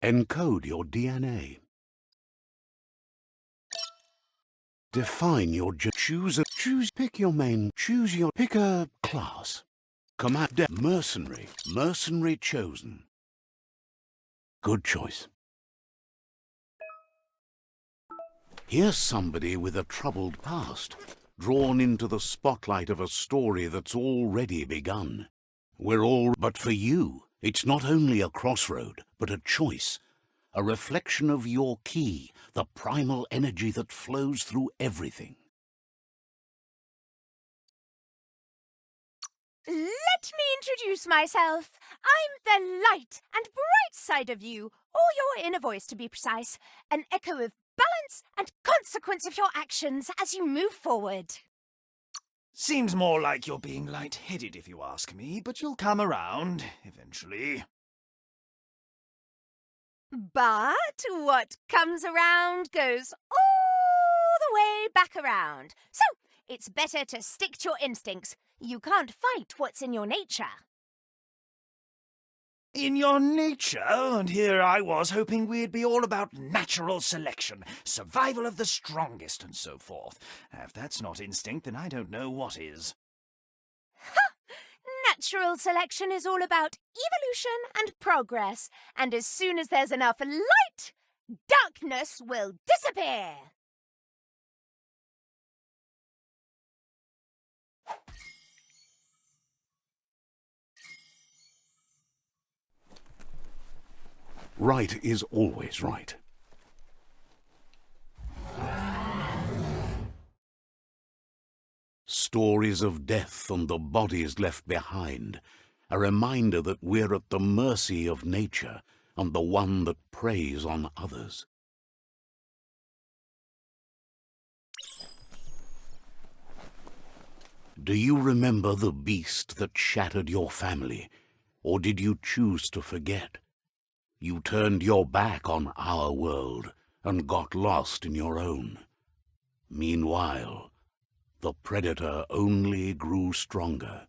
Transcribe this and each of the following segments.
Encode your DNA. Define your pick your main, pick a class. Command mercenary, mercenary chosen. Good choice. Here's somebody with a troubled past, drawn into the spotlight of a story that's already begun. But for you, it's not only a crossroad, but a choice. A reflection of your key, the primal energy that flows through everything. Let me introduce myself. I'm the light and bright side of you, or your inner voice to be precise, an echo of balance and consequence of your actions as you move forward. Seems more like you're being light-headed if you ask me, but you'll come around eventually. But what comes around goes all the way back around. So it's better to stick to your instincts. You can't fight what's in your nature. In your nature, and here I was hoping we'd be all about natural selection, survival of the strongest, and so forth. If that's not instinct, then I don't know what is. Natural selection is all about evolution and progress, and as soon as there's enough light, darkness will disappear. Right is always right. Stories of death and the bodies left behind, a reminder that we're at the mercy of nature and the one that preys on others. Do you remember the beast that shattered your family, or did you choose to forget? You turned your back on our world and got lost in your own. Meanwhile, the predator only grew stronger.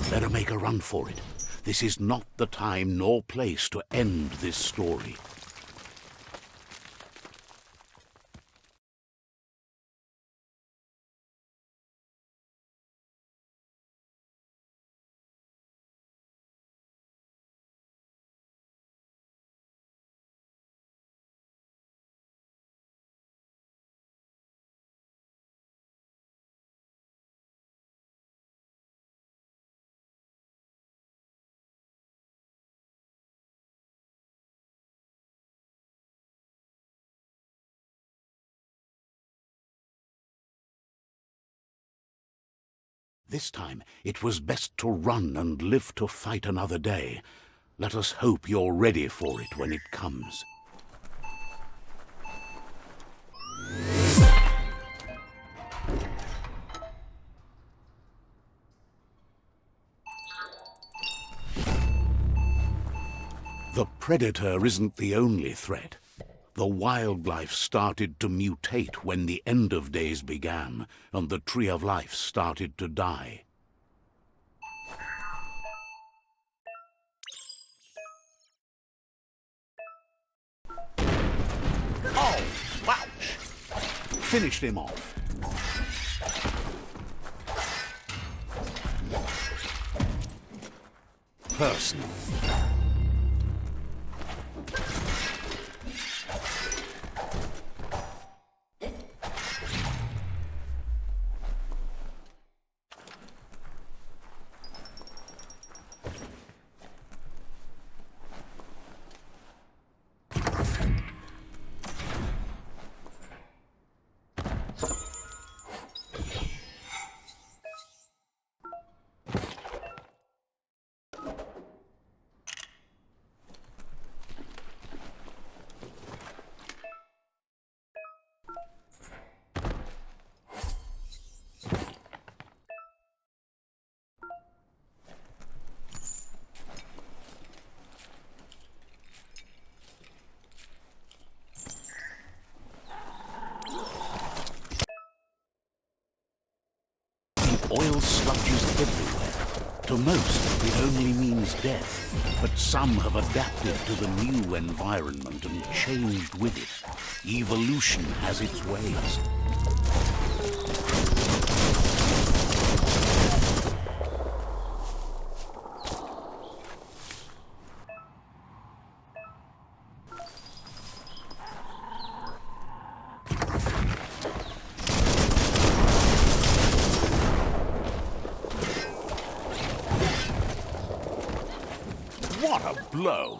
Better make a run for it. This is not the time nor place to end this story. This time, it was best to run and live to fight another day. Let us hope you're ready for it when it comes. The predator isn't the only threat. The wildlife started to mutate when the end of days began, and the tree of life started to die. Oh, ouch! Finished him off. Personal. Oil sludges everywhere. To most, it only means death, but some have adapted to the new environment and changed with it. Evolution has its ways. What a blow!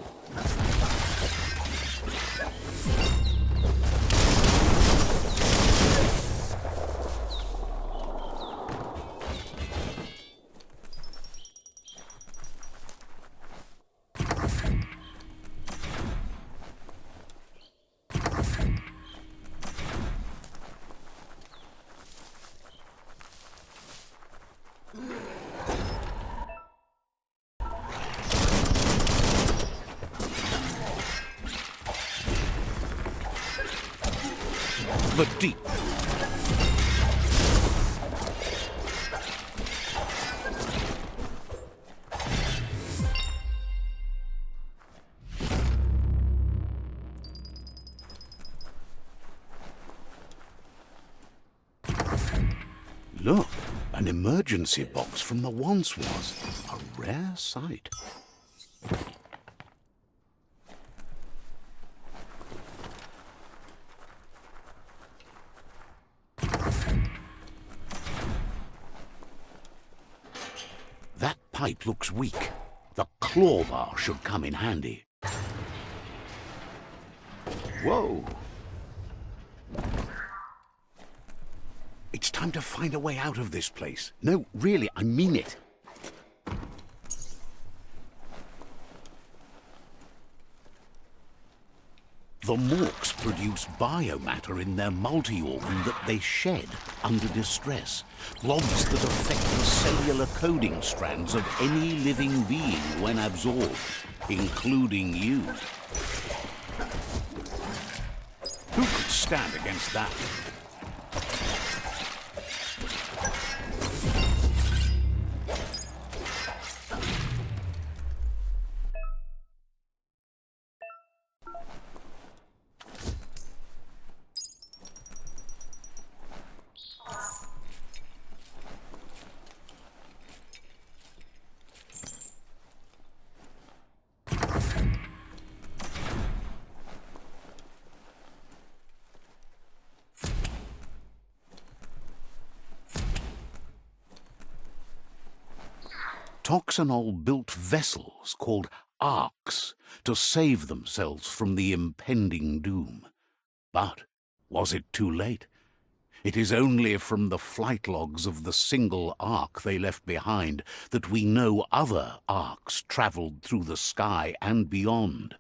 The deep. Look, an emergency box from the once was. A rare sight. That pipe looks weak. The claw bar should come in handy. Whoa! It's time to find a way out of this place. No, really, I mean it. The morks produce biomatter in their multi-organ that they shed under distress. Blobs that affect the cellular coding strands of any living being when absorbed, including you. Who could stand against that? Toxanol built vessels called arks to save themselves from the impending doom. But was it too late? It is only from the flight logs of the single ark they left behind that we know other arks travelled through the sky and beyond.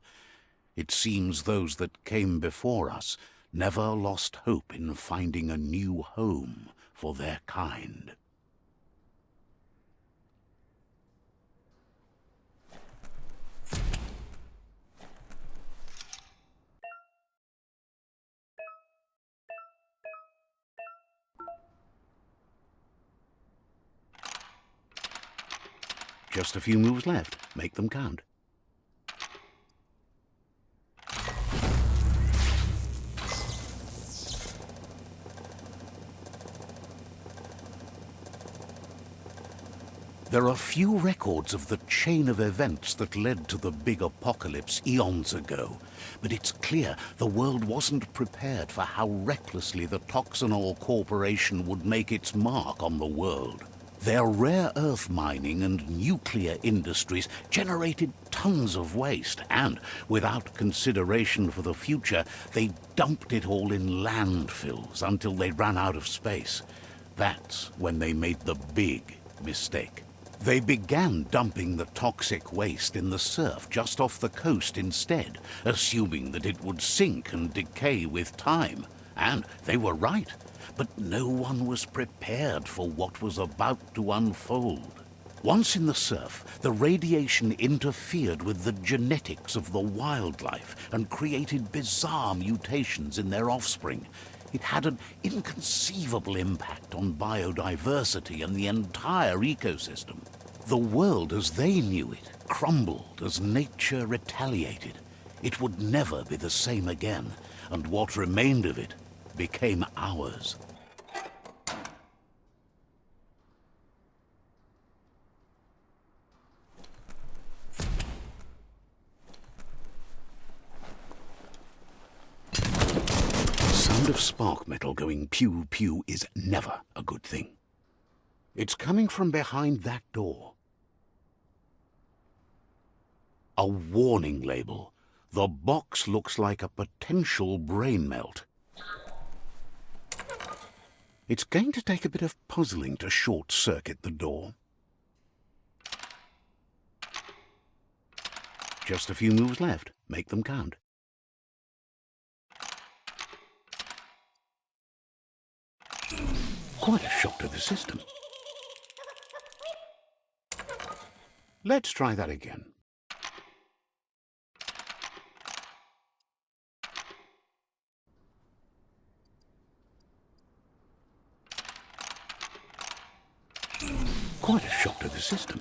It seems those that came before us never lost hope in finding a new home for their kind. Just a few moves left. Make them count. There are few records of the chain of events that led to the big apocalypse eons ago, but it's clear the world wasn't prepared for how recklessly the Toxanol Corporation would make its mark on the world. Their rare earth mining and nuclear industries generated tons of waste, and without consideration for the future, they dumped it all in landfills until they ran out of space. That's when they made the big mistake. They began dumping the toxic waste in the surf just off the coast instead, assuming that it would sink and decay with time. And they were right, but no one was prepared for what was about to unfold. Once in the surf, the radiation interfered with the genetics of the wildlife and created bizarre mutations in their offspring. It had an inconceivable impact on biodiversity and the entire ecosystem. The world as they knew it crumbled as nature retaliated. It would never be the same again, and what remained of it became ours. The sound of spark metal going pew-pew is never a good thing. It's coming from behind that door. A warning label. The box looks like a potential brain melt. It's going to take a bit of puzzling to short-circuit the door. Just a few moves left. Make them count. Quite a shock to the system. Let's try that again. Quite a shock to the system.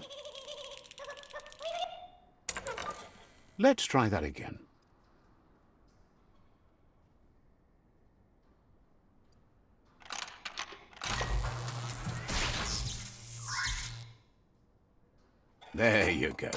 Let's try that again. There you go.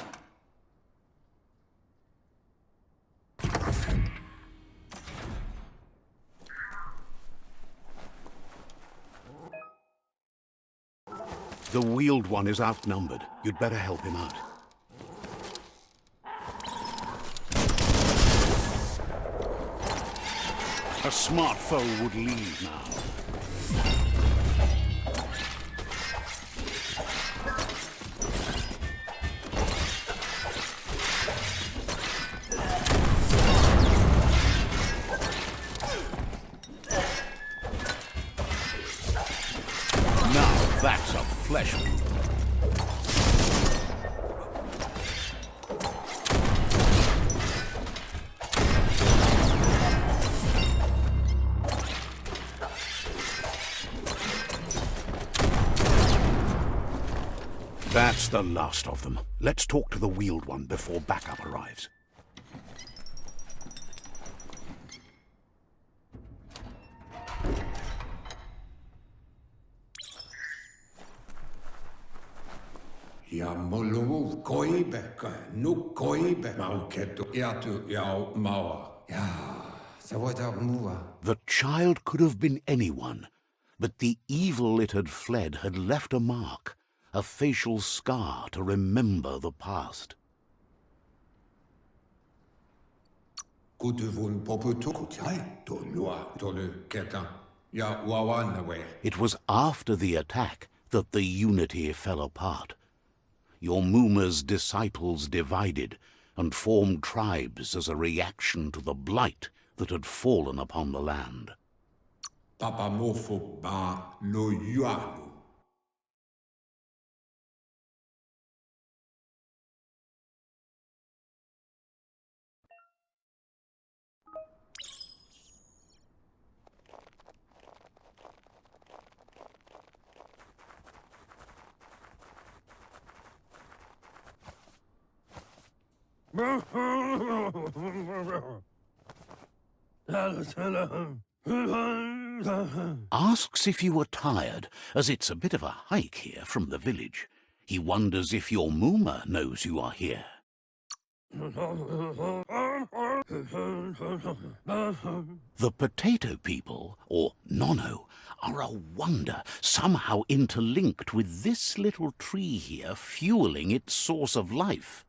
The wheeled one is outnumbered. You'd better help him out. A smart foe would leave now. That's a flesh wound. That's the last of them. Let's talk to the wheeled one before backup arrives. Ja molu koibeka, nu koibe mauketu iatu yao mawa. Ja, savoita mua. The child could have been anyone, but the evil it had fled had left a mark, a facial scar to remember the past. Kutuvun poputuku jai to lua tolu ketan. Ja wawanawe. It was after the attack that the unity fell apart. Your Muma's disciples divided and formed tribes as a reaction to the blight that had fallen upon the land. Papa mofo ba lo yualu. Asks if you were tired, as it's a bit of a hike here from the village. He wonders if your Mooma knows you are here. The potato people, or Nono, are a wonder, somehow interlinked with this little tree here, fueling its source of life.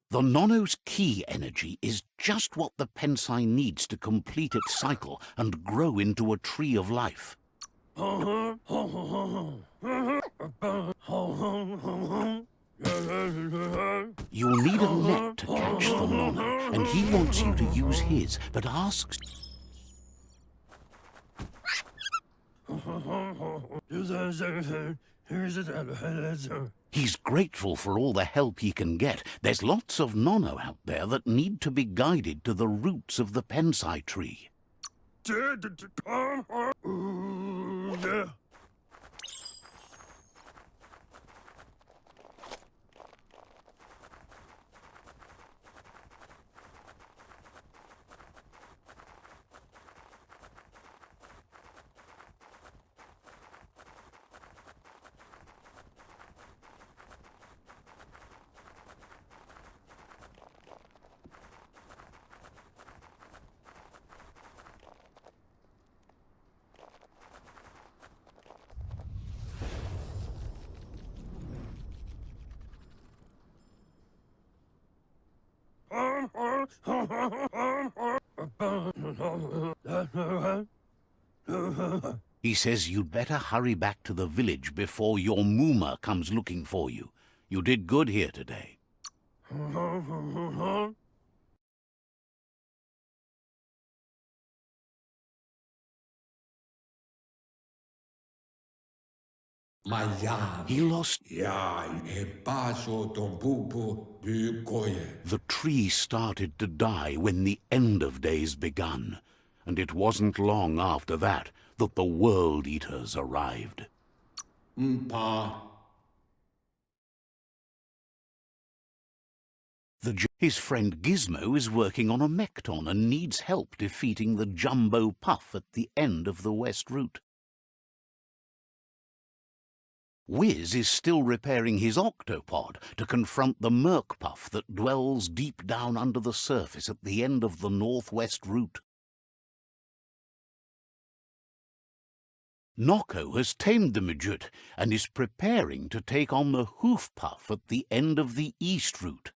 The Nono's key energy is just what the Pensai needs to complete its cycle and grow into a tree of life. You'll need a net to catch the Nono, and he wants you to use his, but asks... He's grateful for all the help he can get. There's lots of Nono out there that need to be guided to the roots of the Pensai tree. He says you'd better hurry back to the village before your Mooma comes looking for you. You did good here today. He lost... The tree started to die when the end of days begun, and it wasn't long after that that the World Eaters arrived. His friend Gizmo is working on a Mekton and needs help defeating the Jumbo Puff at the end of the West Route. Wiz is still repairing his octopod to confront the Merc Puff that dwells deep down under the surface at the end of the Northwest Route. Nocco has tamed the Midget and is preparing to take on the Hoof Puff at the end of the East Route.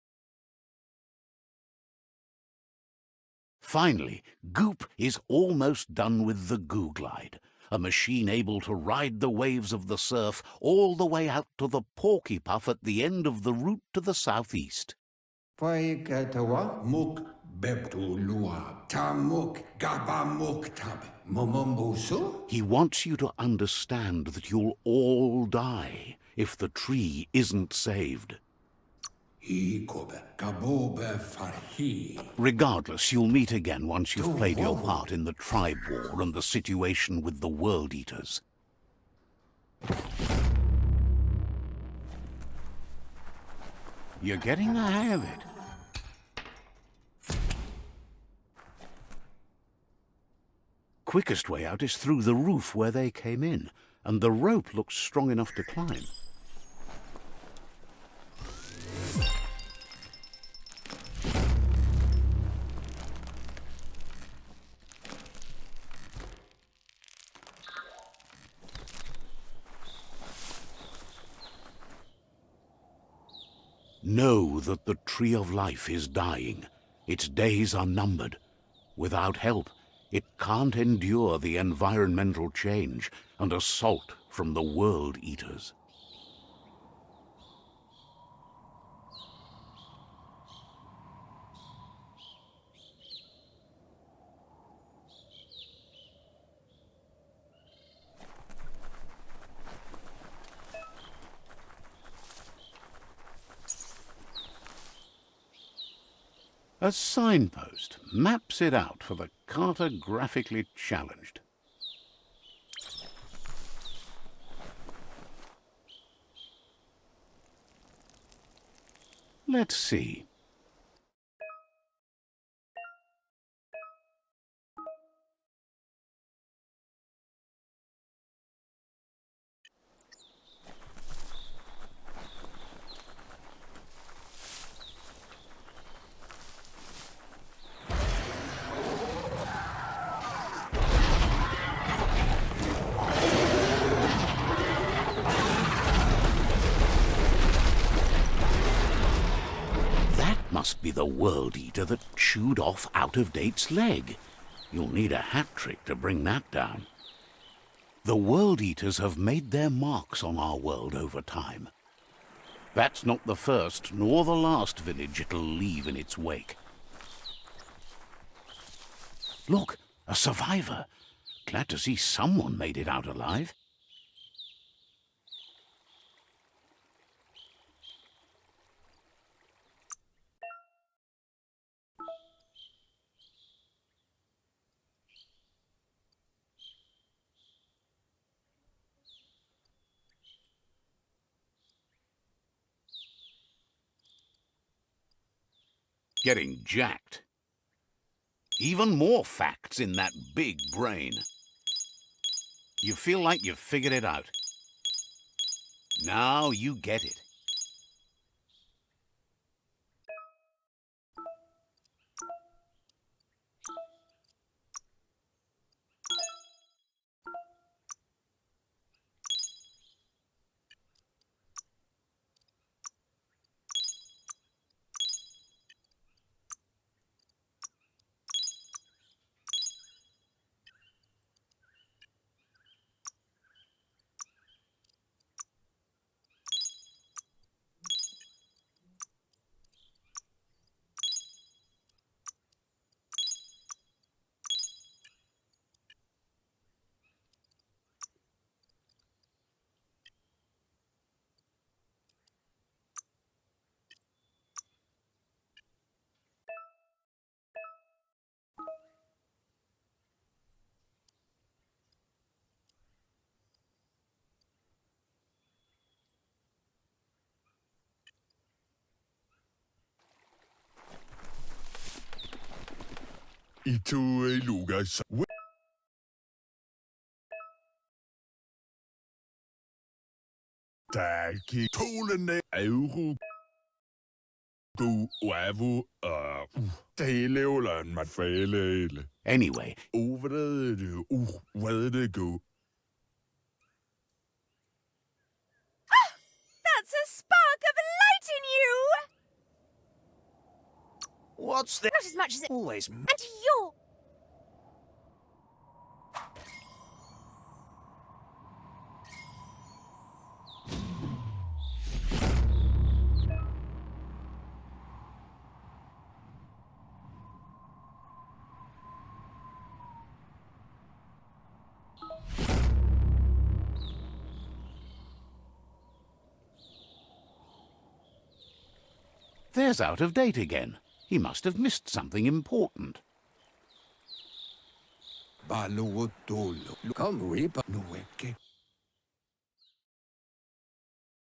Finally, Goop is almost done with the Goo Glide, a machine able to ride the waves of the surf all the way out to the Porky Puff at the end of the route to the southeast. He wants you to understand that you'll all die if the tree isn't saved. Regardless, you'll meet again once you've played your part in the tribe war and the situation with the World Eaters. You're getting the hang of it. Quickest way out is through the roof where they came in, and the rope looks strong enough to climb. Know that the Tree of Life is dying. Its days are numbered. Without help, it can't endure the environmental change and assault from the World Eaters. A signpost maps it out for the cartographically challenged. Let's see. Must be the World Eater that chewed off Out-of-Date's leg. You'll need a hat trick to bring that down. The World Eaters have made their marks on our world over time. That's not the first nor the last village it'll leave in its wake. Look, a survivor. Glad to see someone made it out alive. Getting jacked. Even more facts in that big brain. You feel like you've figured it out. Now you get it. Ito ay lugar sa... Taki tålende euro go uavo teleolan matfælele. Anyway, Over det hvad det go. That's a spark of light in you! What's this? Not as much as it... Always. And you're... there's Out-of-Date again. He must have missed something important. Balo tolo. Come ripa nueke.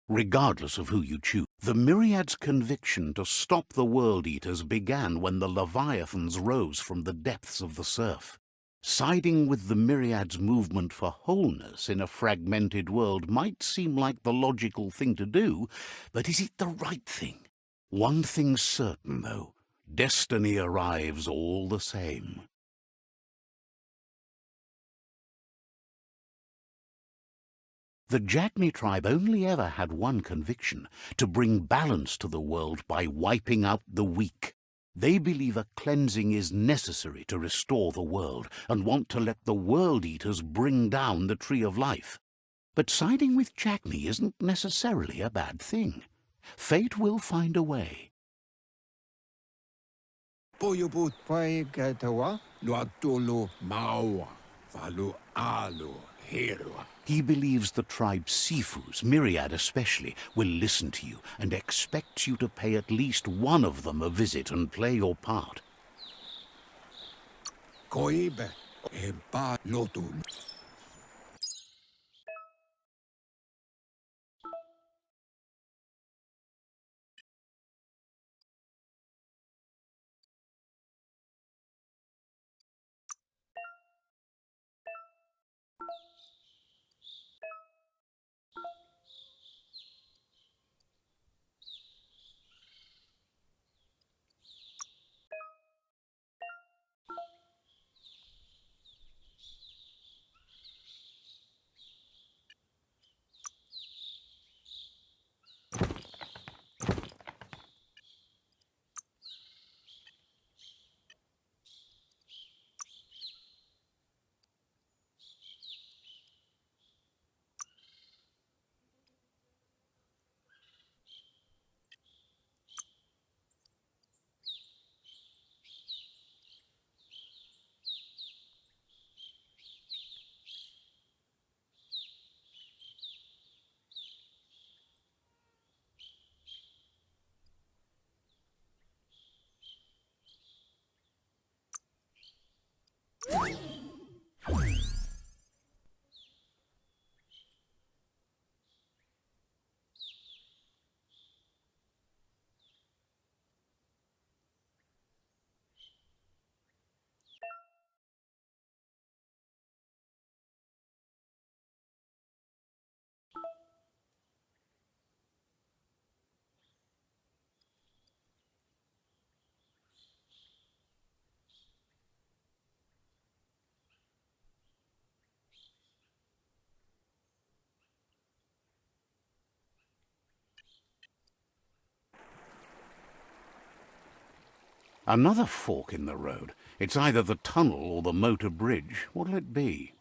Regardless of who you choose, the Myriad's conviction to stop the World Eaters began when the Leviathans rose from the depths of the surf. Siding with the Myriad's movement for wholeness in a fragmented world might seem like the logical thing to do, but is it the right thing? One thing's certain, though. Destiny arrives all the same. The Jagni tribe only ever had one conviction, to bring balance to the world by wiping out the weak. They believe a cleansing is necessary to restore the world, and want to let the World Eaters bring down the Tree of Life. But siding with Jagni isn't necessarily a bad thing. Fate will find a way. Poyobut pai katawa. Lo tolo maua. Valo alo Hero. He believes the tribe Sifus, Myriad especially, will listen to you and expects you to pay at least one of them a visit and play your part. Koibe. Eba lotun. Another fork in the road. It's either the tunnel or the motor bridge. What'll it be?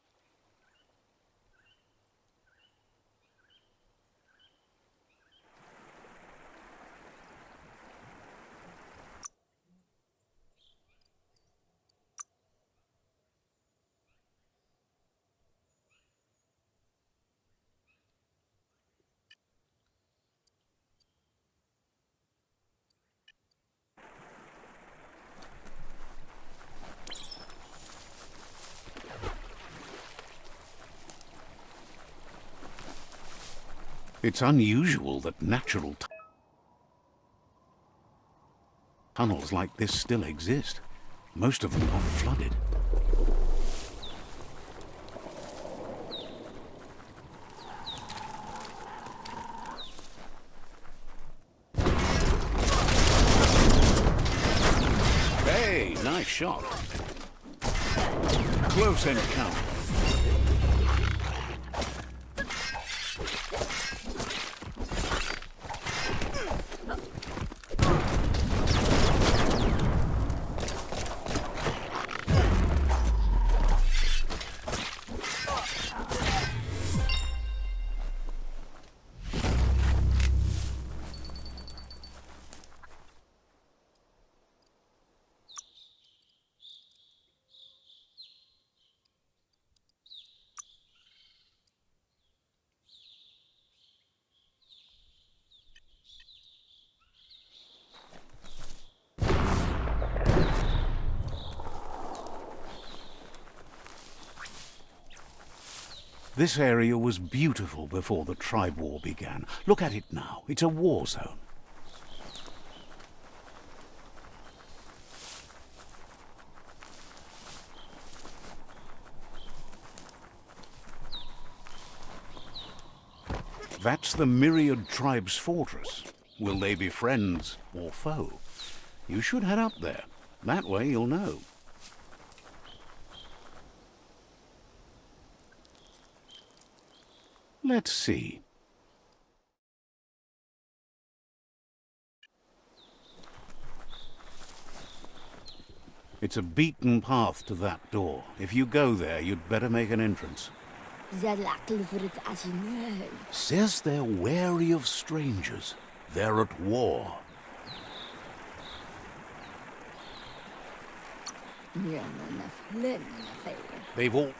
It's unusual that natural tunnels like this still exist. Most of them got flooded. Hey, nice shot. Close encounter. This area was beautiful before the tribe war began. Look at it now. It's a war zone. That's the Myriad tribe's fortress. Will they be friends or foe? You should head up there. That way you'll know. Let's see. It's a beaten path to that door. If you go there, you'd better make an entrance. Says they're wary of strangers. They're at war. They've all...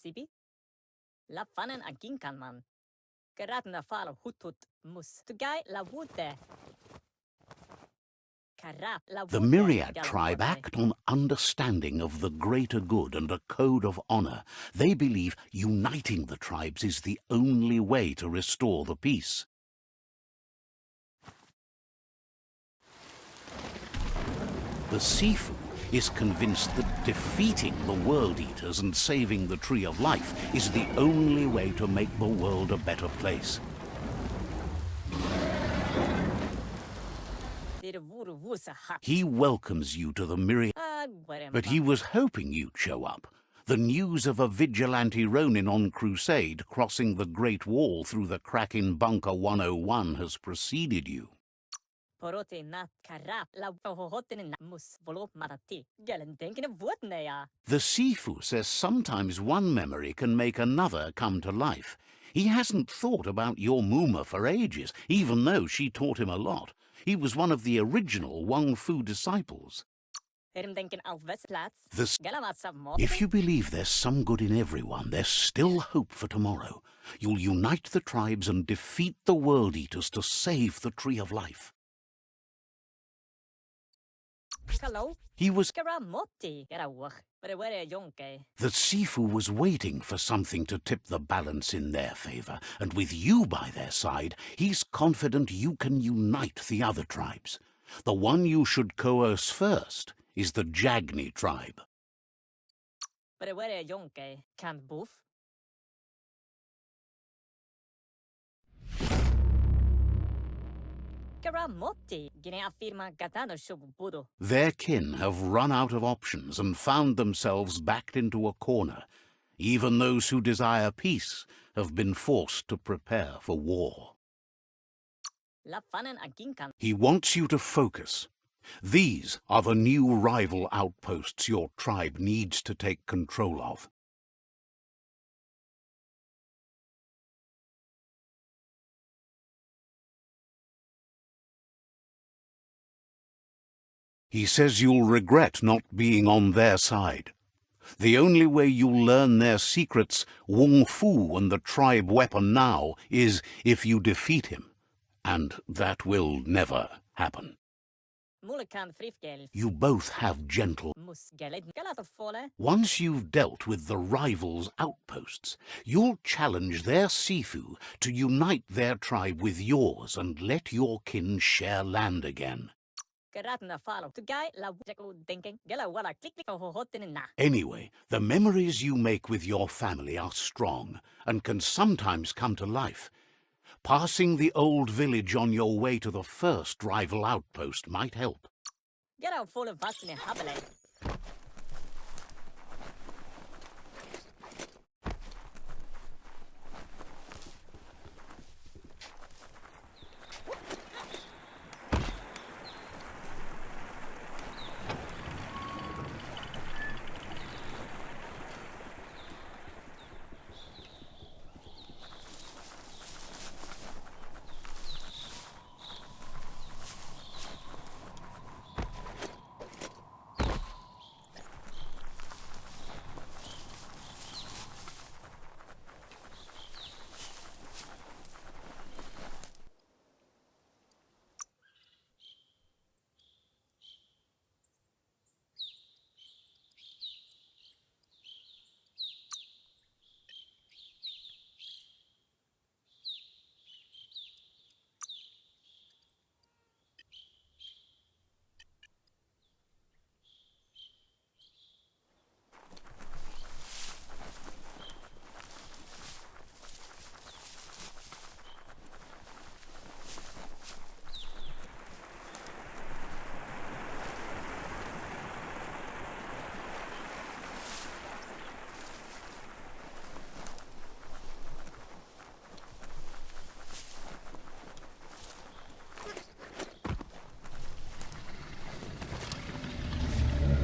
Sibi? La fanen agin kan man. Geratna falo hutut mus. Tugai la wute. Karap la The wute Myriad gala tribe wote. act on understanding of the greater good and a code of honor. They believe uniting the tribes is the only way to restore the peace. The Sifu is convinced that defeating the World Eaters and saving the Tree of Life is the only way to make the world a better place. Dir vuru wusa hat. He welcomes you to the Myriad, but he was hoping you'd show up. The news of a vigilante Ronin on crusade crossing the Great Wall through the crack in Bunker 101 has preceded you. Porote na karap la hohoten na mus volop matati. Gelen denken of wutneya. The Sifu says sometimes one memory can make another come to life. He hasn't thought about your Muma for ages, even though she taught him a lot. He was one of the original Wang Fu disciples. Erim denken auf Westplatz. The Galamatsa mod. If you believe there's some good in everyone, there's still hope for tomorrow. You'll unite the tribes and defeat the World Eaters to save the Tree of Life. Hello? He was... Karamotti. Garawach. But where yonke. The Sifu was waiting for something to tip the balance in their favor, and with you by their side, he's confident you can unite the other tribes. The one you should coerce first is the Jagni tribe. But where yonke. Can't boof. Karamotti. Gine afirma gatano shubudo. Their kin have run out of options and found themselves backed into a corner. Even those who desire peace have been forced to prepare for war. La fanen agin kan. He wants you to focus. These are the new rival outposts your tribe needs to take control of. He says you'll regret not being on their side. The only way you'll learn their secrets, Wung Fu and the tribe weapon now, is if you defeat him. And that will never happen. Mulekan frifgel. You both have gentle... Mus geled galato fole. Once you've dealt with the rivals' outposts, you'll challenge their Sifu to unite their tribe with yours and let your kin share land again. Geratna falo. Tugai la jago denken. Gala wala click hohoten na. Anyway, the memories you make with your family are strong and can sometimes come to life. Passing the old village on your way to the first rival outpost might help. Get out full of vasne habele.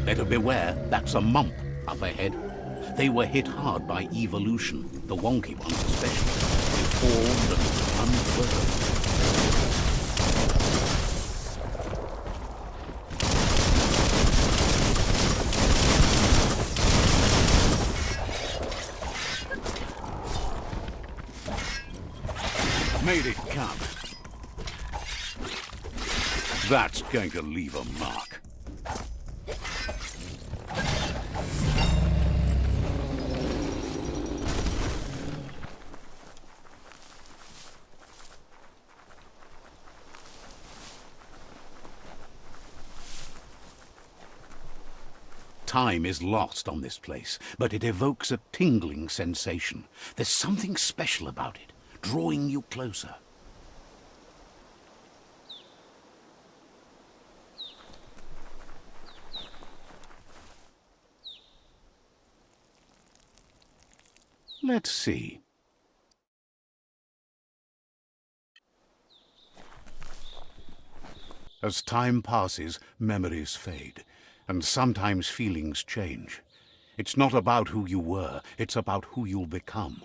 Better beware, that's a mump up ahead. They were hit hard by evolution, the wonky ones especially. They formed and unfurled. That's going to leave a mark. Time is lost on this place, but it evokes a tingling sensation. There's something special about it, drawing you closer. Let's see. As time passes, memories fade, and sometimes feelings change. It's not about who you were, it's about who you'll become.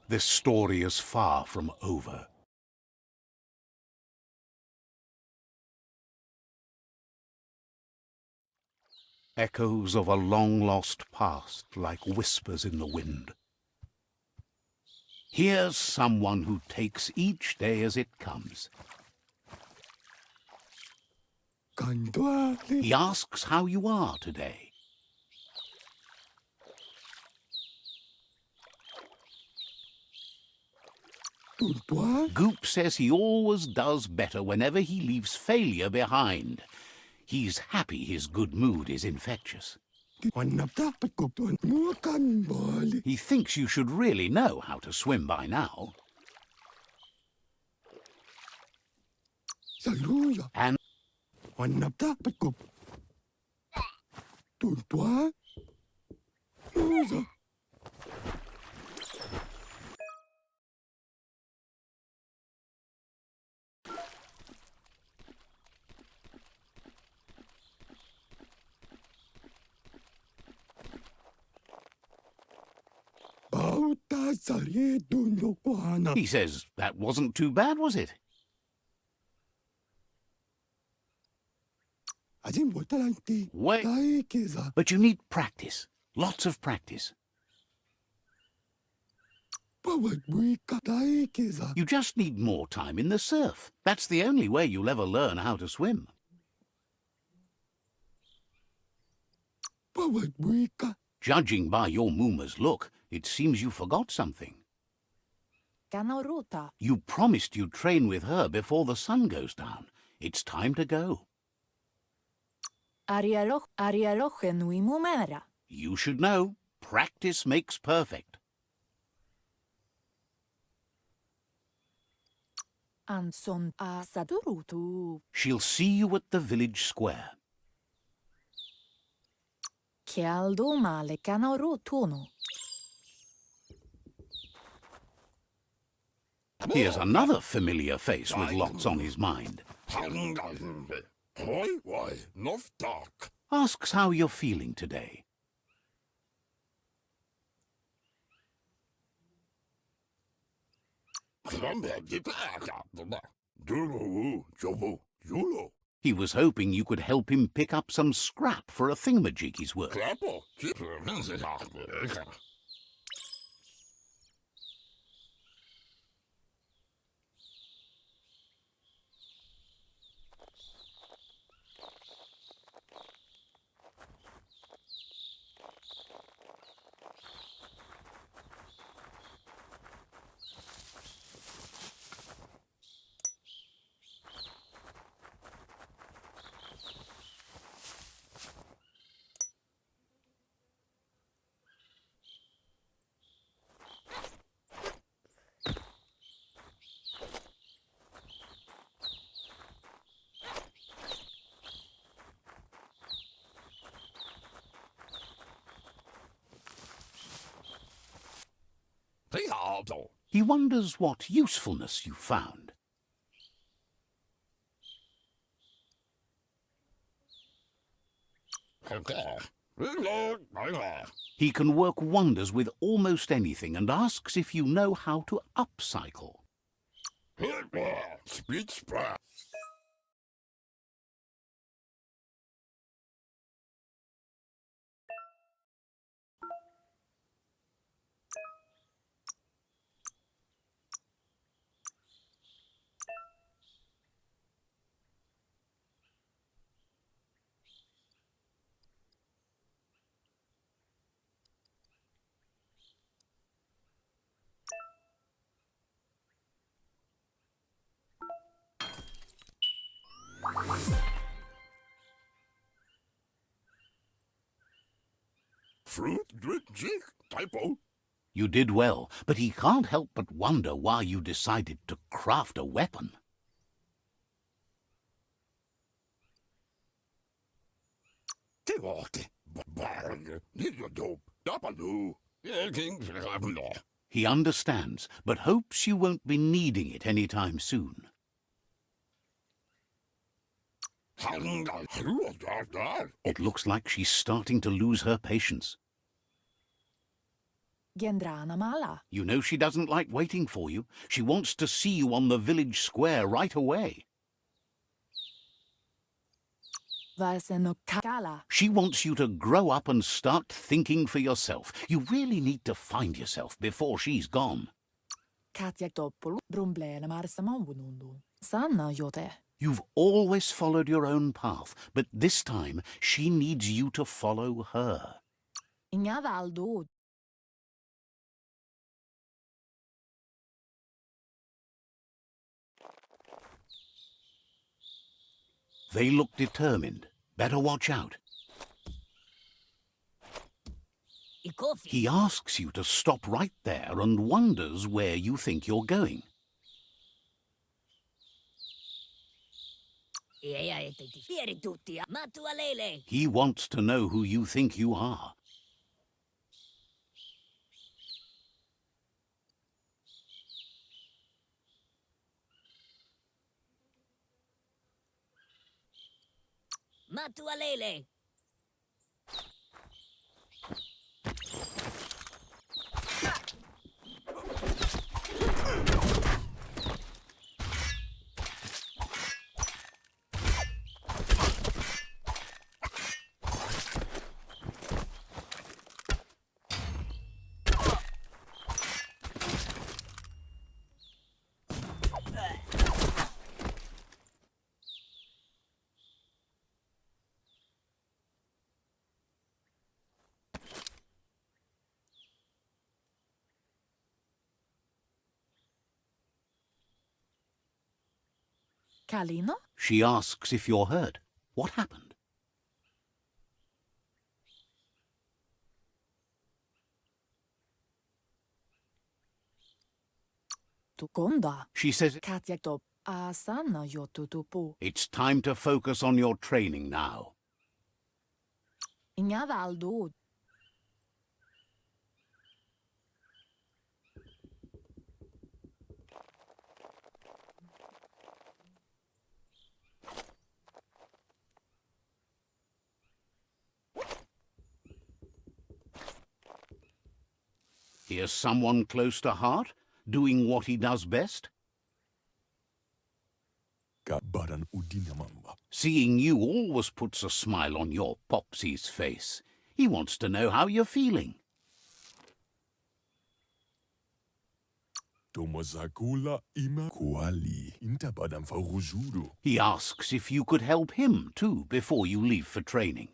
This story is far from over. Echoes of a long-lost past, like whispers in the wind. Here's someone who takes each day as it comes. He asks how you are today. Goop says he always does better whenever he leaves failure behind. He's happy his good mood is infectious. He thinks you should really know how to swim by now. And he says that wasn't too bad, was it? Wait, but you need practice. Lots of practice. You just need more time in the surf. That's the only way you'll ever learn how to swim. Judging by your Mooma's look, it seems you forgot something. You promised you'd train with her before the sun goes down. It's time to go. You should know. Practice makes perfect. She'll see you at the village square. Here's another familiar face with lots on his mind. Asks how you're feeling today. He was hoping you could help him pick up some scrap for a thingamajig he's worth. He wonders what usefulness you found. He can work wonders with almost anything and asks if you know how to upcycle. Fruit, drink, typo. You did well, but he can't help but wonder why you decided to craft a weapon. He understands, but hopes you won't be needing it anytime soon. It looks like she's starting to lose her patience. Gendrana mala. You know she doesn't like waiting for you. She wants to see you on the village square right away. Vaseno kala. She wants you to grow up and start thinking for yourself. You really need to find yourself before she's gone. Katjak toppulu. Brumblele marsamavunundu. Sanna jote. You've always followed your own path, but this time she needs you to follow her. Inga valdo. They look determined. Better watch out. He asks you to stop right there and wonders where you think you're going. He wants to know who you think you are. Kalino? She asks if you're hurt. What happened? Tukonda. She says Katjak top. Asana jotutupu. it's time to focus on your training now. Inga valdo. Here's someone close to heart, doing what he does best. Baran udinamamba. Seeing you always puts a smile on your Popsy's face. He wants to know how you're feeling. Tomazakula ima kuali. Intabadam farujudo. He asks if you could help him too before you leave for training.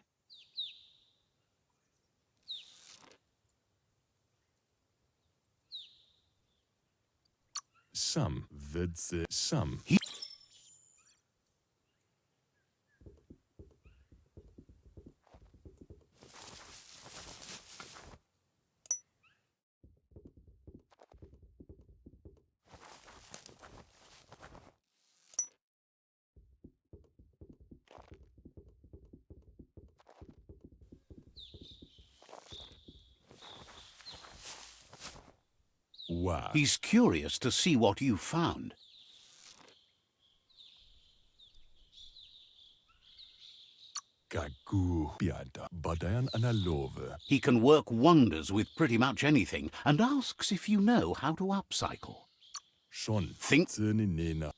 Some vidse some. Wow. He's curious to see what you've found. Kagu pianta badayan analove. He can work wonders with pretty much anything and asks if you know how to upcycle. Schon Think nena.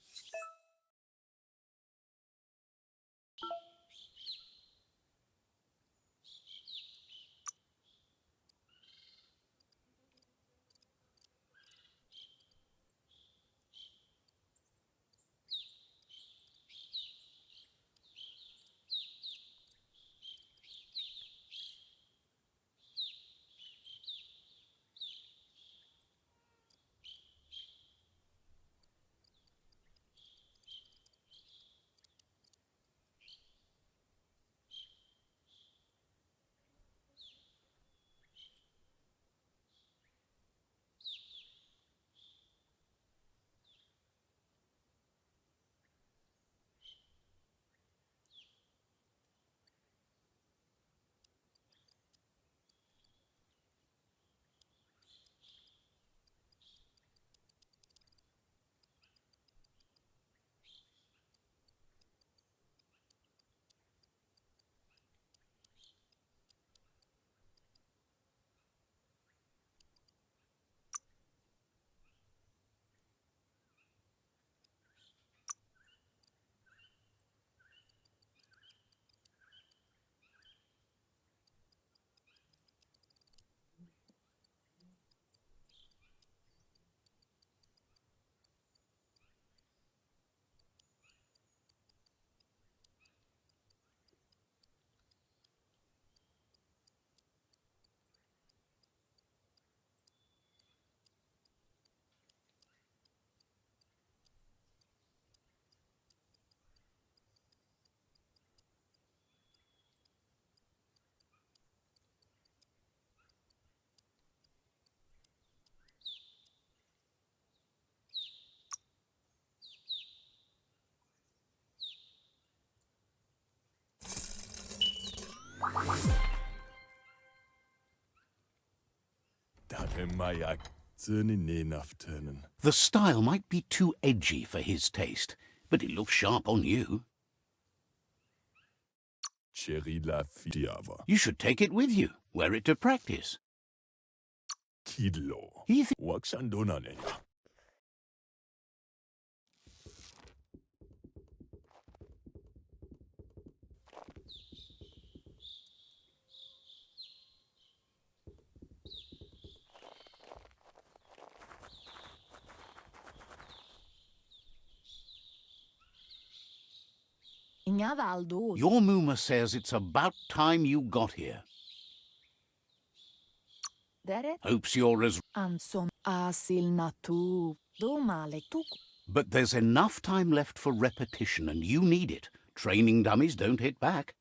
Takemaya Tsuninafturnen. The style might be too edgy for his taste, but it looks sharp on you. Cherry la Fiava. You should take it with you, wear it to practice. Kidlo. He Waxandonanenya. Inga valdo. Your Muma says it's about time you got here. Dere Hopes you're as... anson asil natu. Do male tuk. But there's enough time left for repetition, and you need it. Training dummies don't hit back.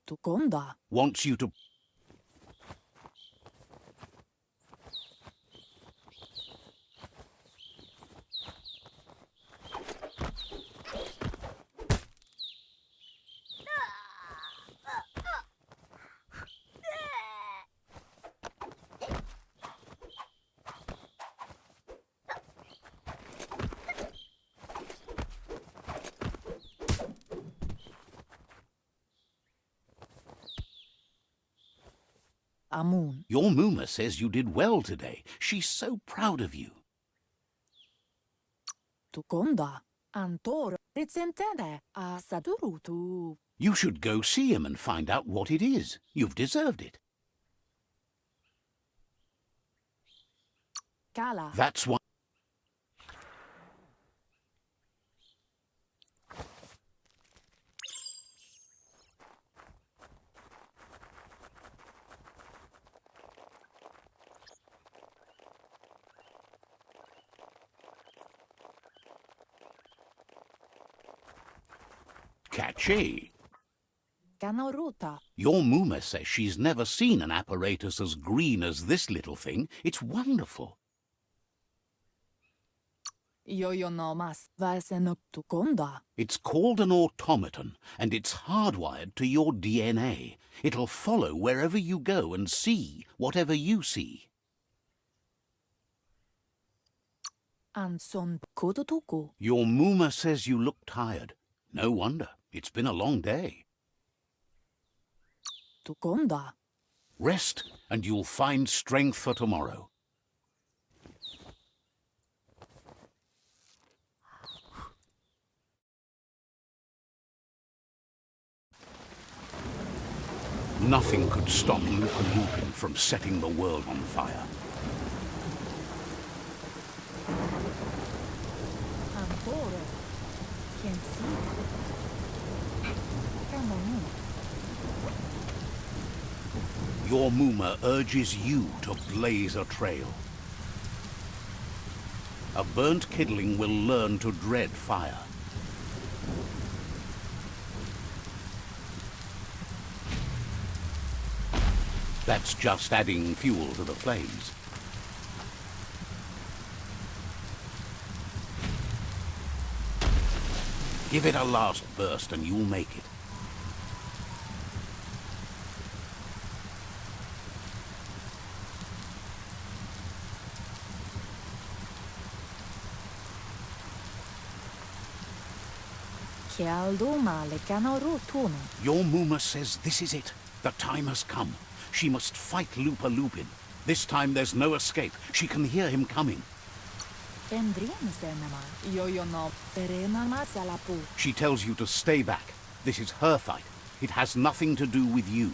Tukonda. Wants you to... Amun. Your Muma says you did well today. She's so proud of you. Tukonda. Antor. Ritsentende. Asadurutu. You should go see him and find out what it is. You've deserved it. Kala. That's why... Catchy. Kanoruta. Your Muma says she's never seen an apparatus as green as this little thing. It's wonderful. Yo no mas. Vasenok tukonda. It's called an automaton, and it's hardwired to your DNA. It'll follow wherever you go and see whatever you see. Anson kodotuku. Your Muma says you look tired. No wonder. It's been a long day. Tukonda. Rest, and you'll find strength for tomorrow. Nothing could stop Lupin from setting the world on fire. Antore. Can't see. Kamonu. Your Muma urges you to blaze a trail. A burnt kidling will learn to dread fire. That's just adding fuel to the flames. Give it a last burst and you'll make it. Kialdo male kanorutuno. Your Muma says this is it. The time has come. She must fight Lupin. This time there's no escape. She can hear him coming. Pendrien senema. Yo no. Perena masalapu. She tells you to stay back. This is her fight. It has nothing to do with you.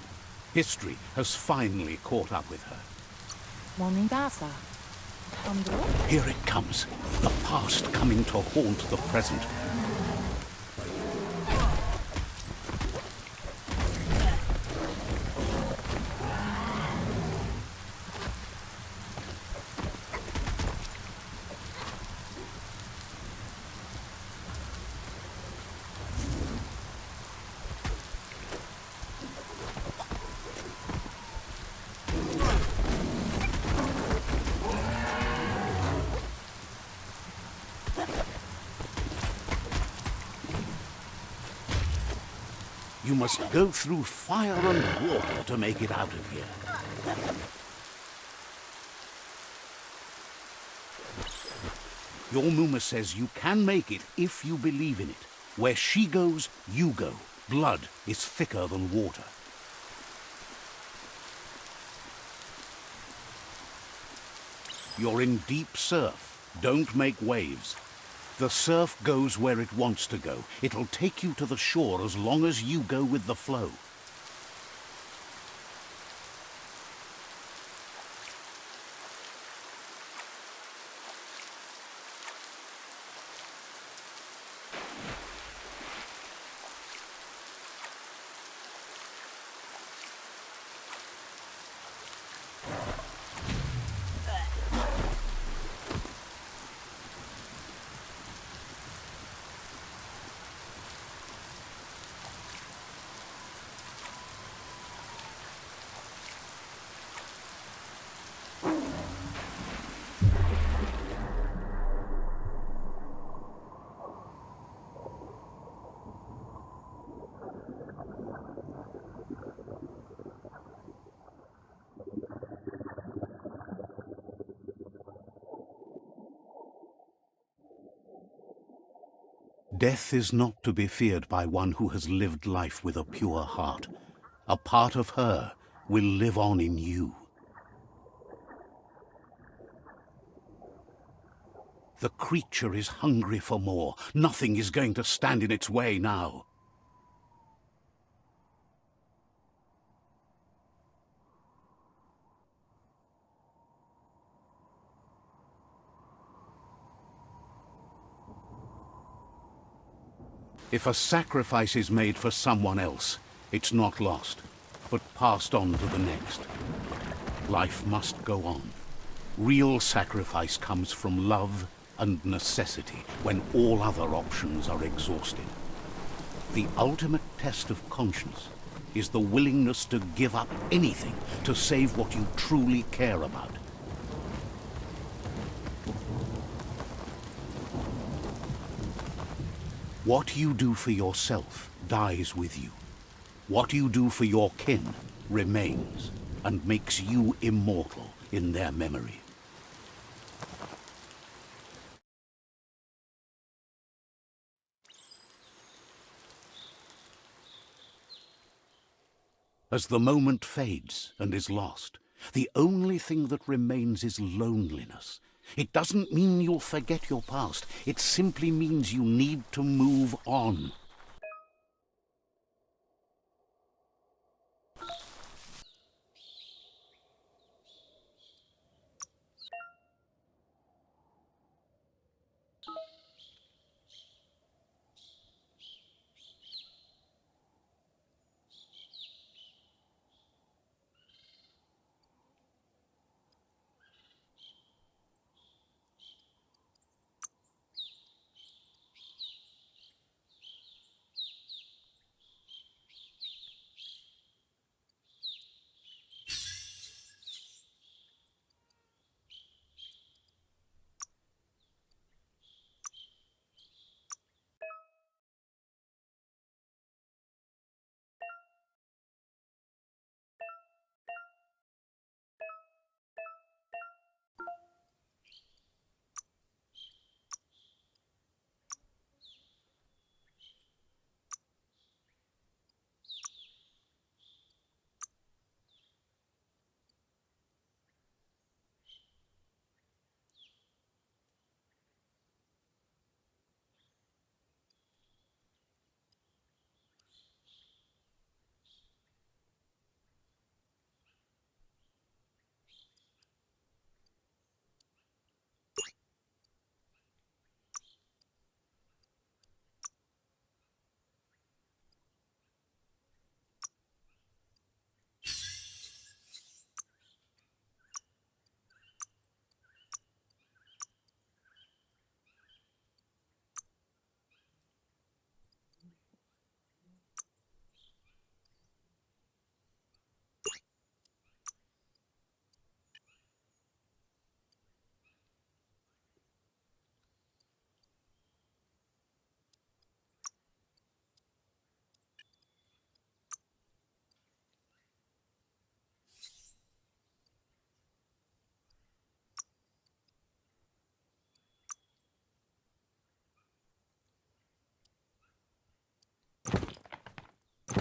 History has finally caught up with her. Monindasa. Andro. Here it comes. The past coming to haunt the present. You must go through fire and water to make it out of here. Your Muma says you can make it if you believe in it. Where she goes, you go. Blood is thicker than water. You're in deep surf. Don't make waves. The surf goes where it wants to go. It'll take you to the shore as long as you go with the flow. Death is not to be feared by one who has lived life with a pure heart. A part of her will live on in you. The creature is hungry for more. Nothing is going to stand in its way now. If a sacrifice is made for someone else, it's not lost, but passed on to the next. Life must go on. Real sacrifice comes from love and necessity when all other options are exhausted. The ultimate test of conscience is the willingness to give up anything to save what you truly care about. What you do for yourself dies with you. What you do for your kin remains and makes you immortal in their memory. As the moment fades and is lost, the only thing that remains is loneliness. It doesn't mean you'll forget your past. It simply means you need to move on.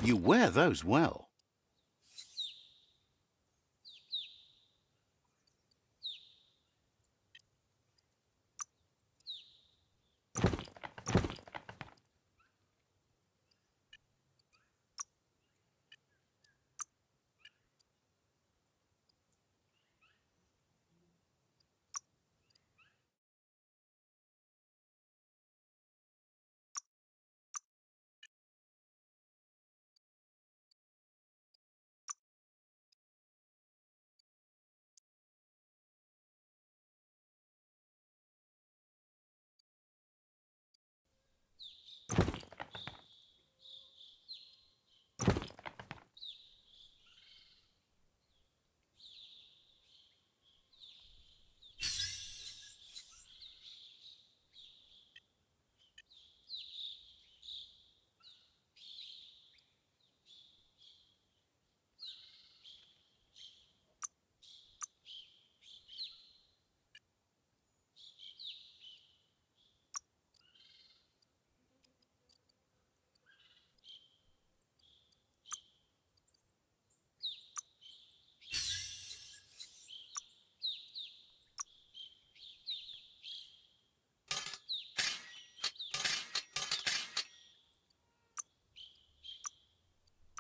You wear those well.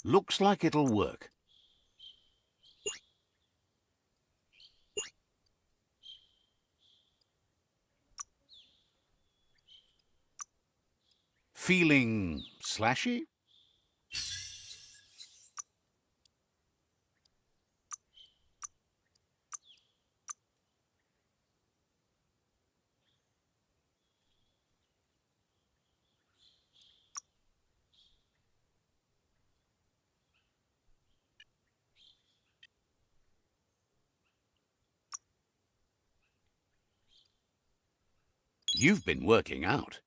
Looks like it'll work. Feeling slashy? You've been working out.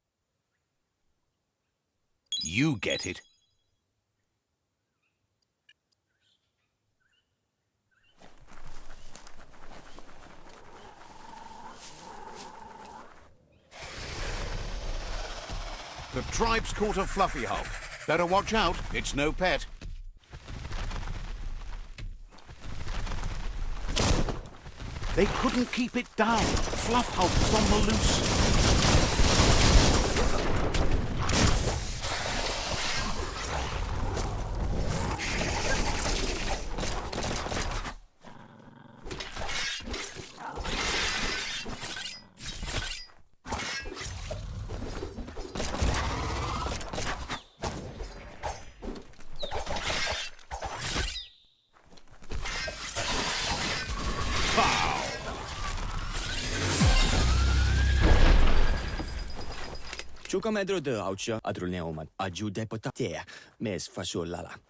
You get it. The tribe's caught a fluffy hulk. Better watch out, it's no pet. They couldn't keep it down. Fluff hulk's on the loose.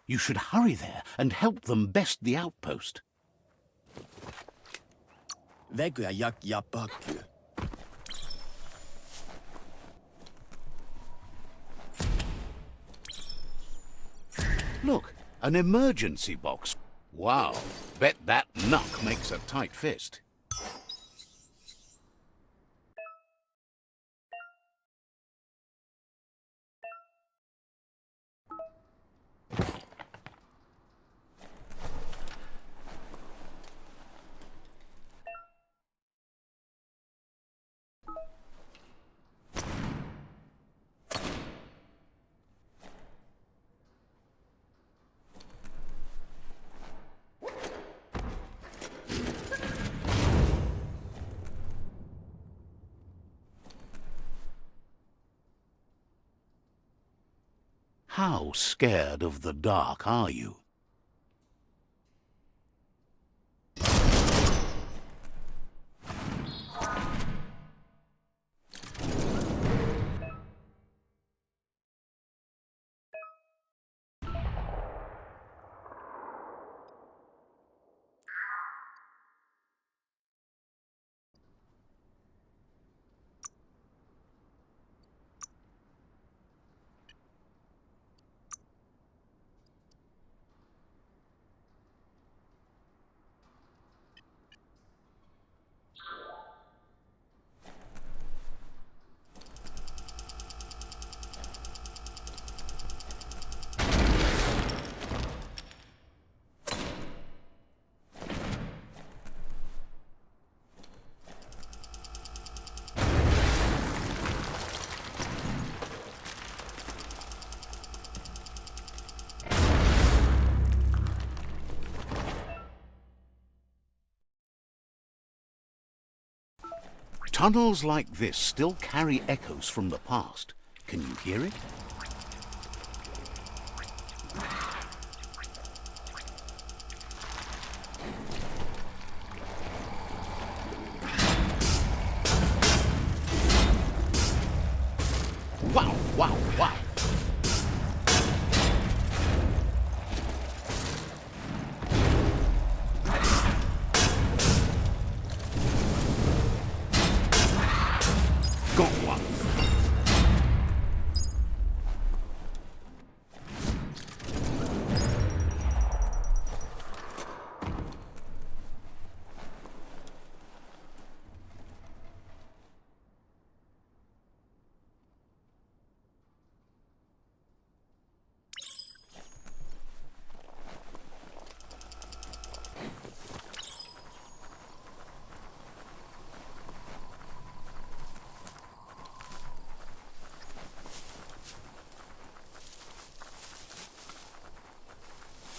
You should hurry there and help them best the outpost. Look, an emergency box. Wow, bet that knuck makes a tight fist. How scared of the dark are you? Tunnels like this still carry echoes from the past. Can you hear it? Wow, wow, wow! Got one.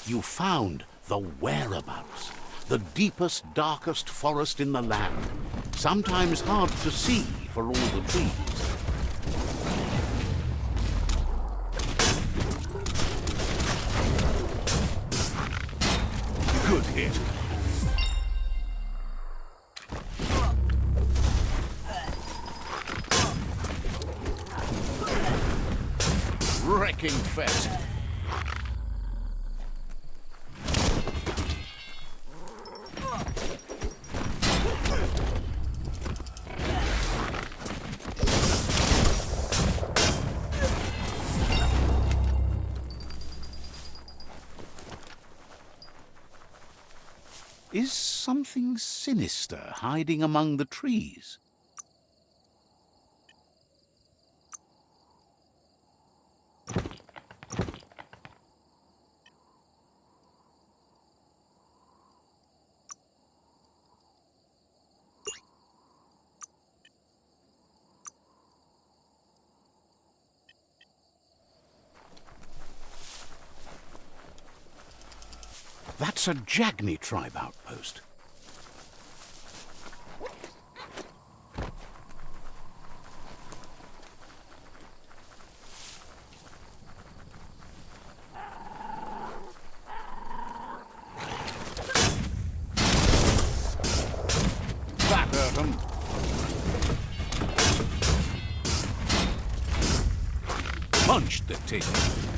You found the whereabouts, the deepest, darkest forest in the land, sometimes hard to see for all the trees. Good hit. Wrecking fest. Is something sinister hiding among the trees? That's a Jagni tribe outpost. That hurt 'em. Punched the teeth.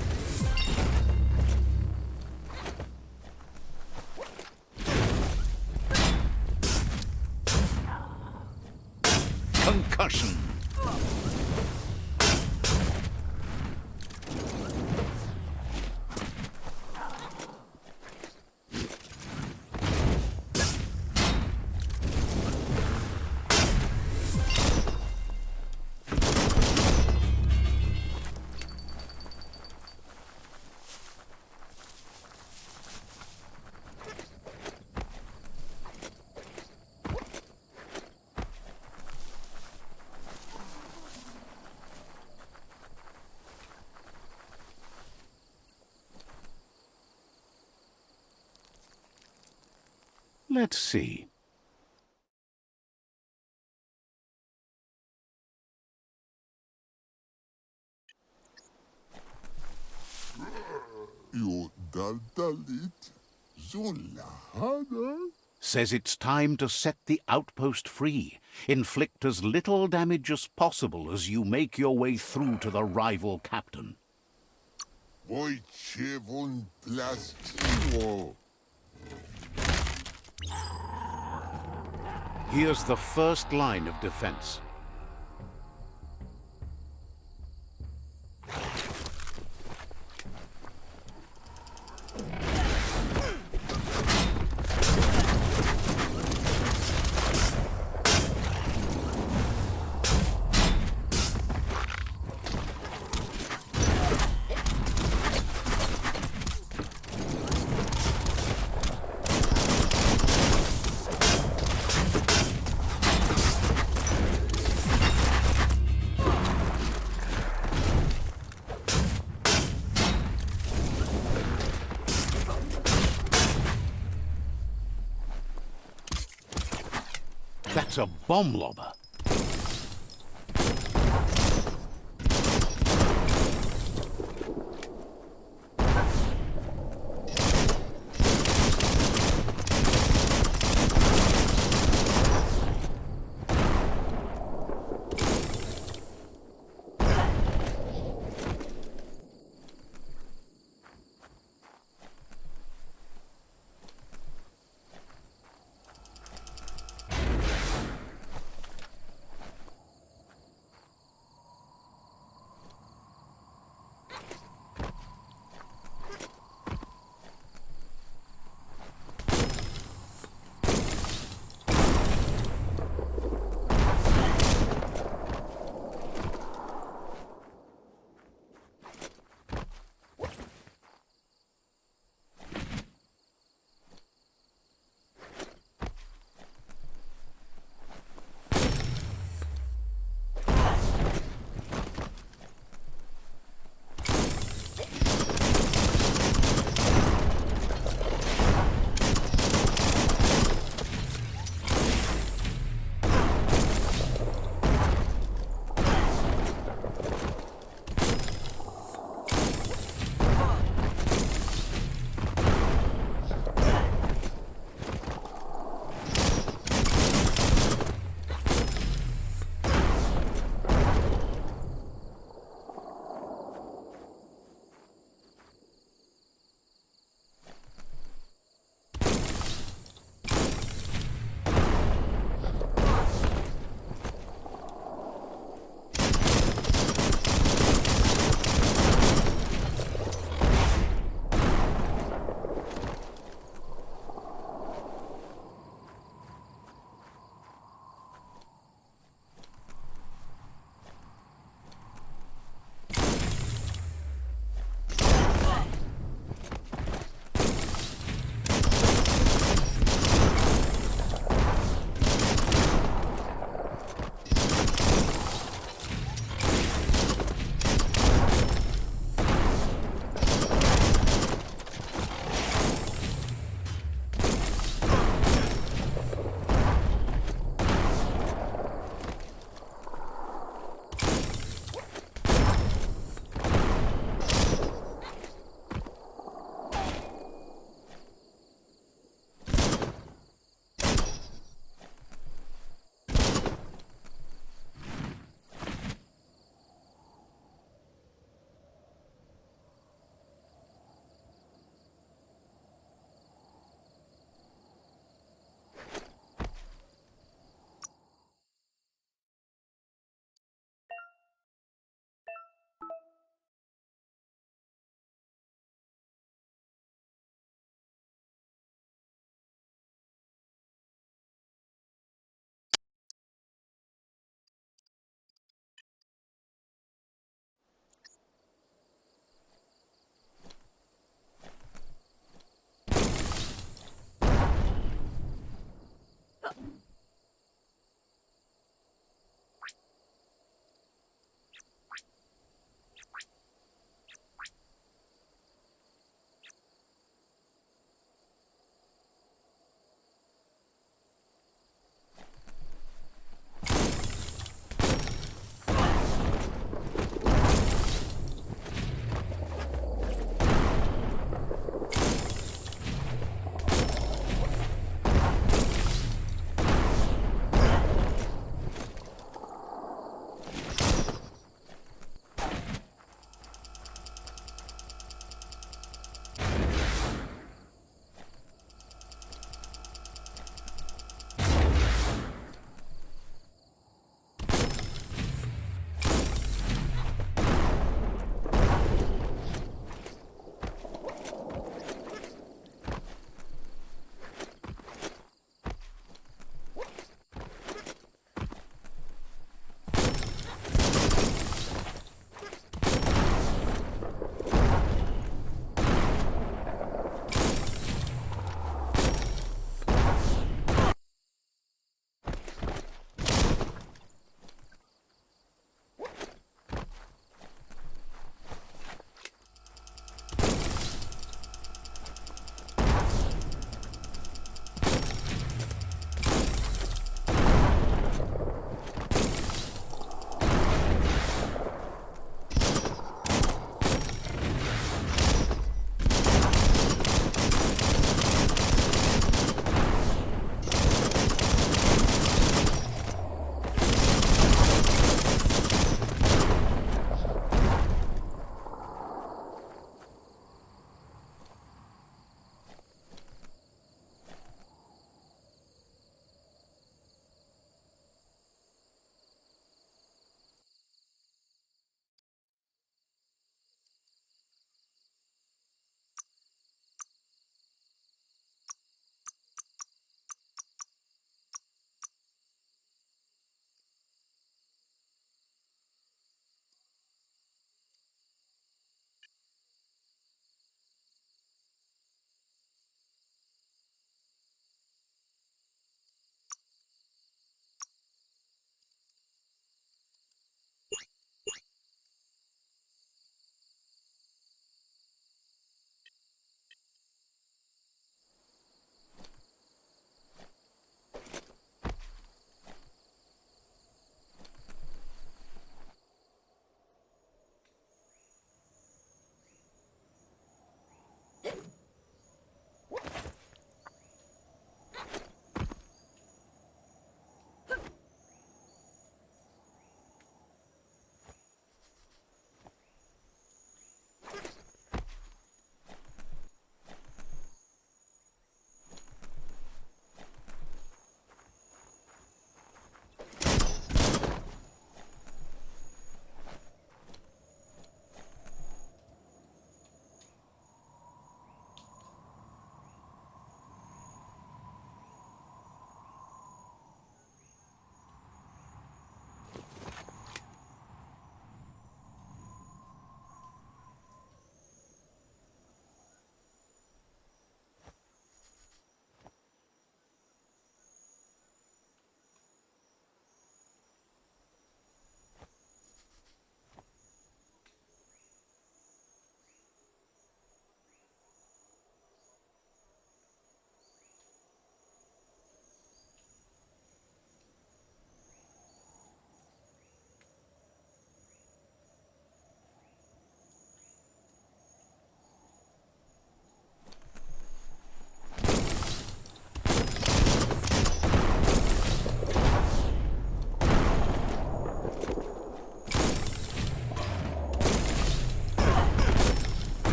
Concussion. Let's see. You daldalit. Zulahana. Says it's time to set the outpost free. Inflict as little damage as possible as you make your way through to the rival captain. Wojciechun plastiło. Here's the first line of defense. That's a bomb lobber.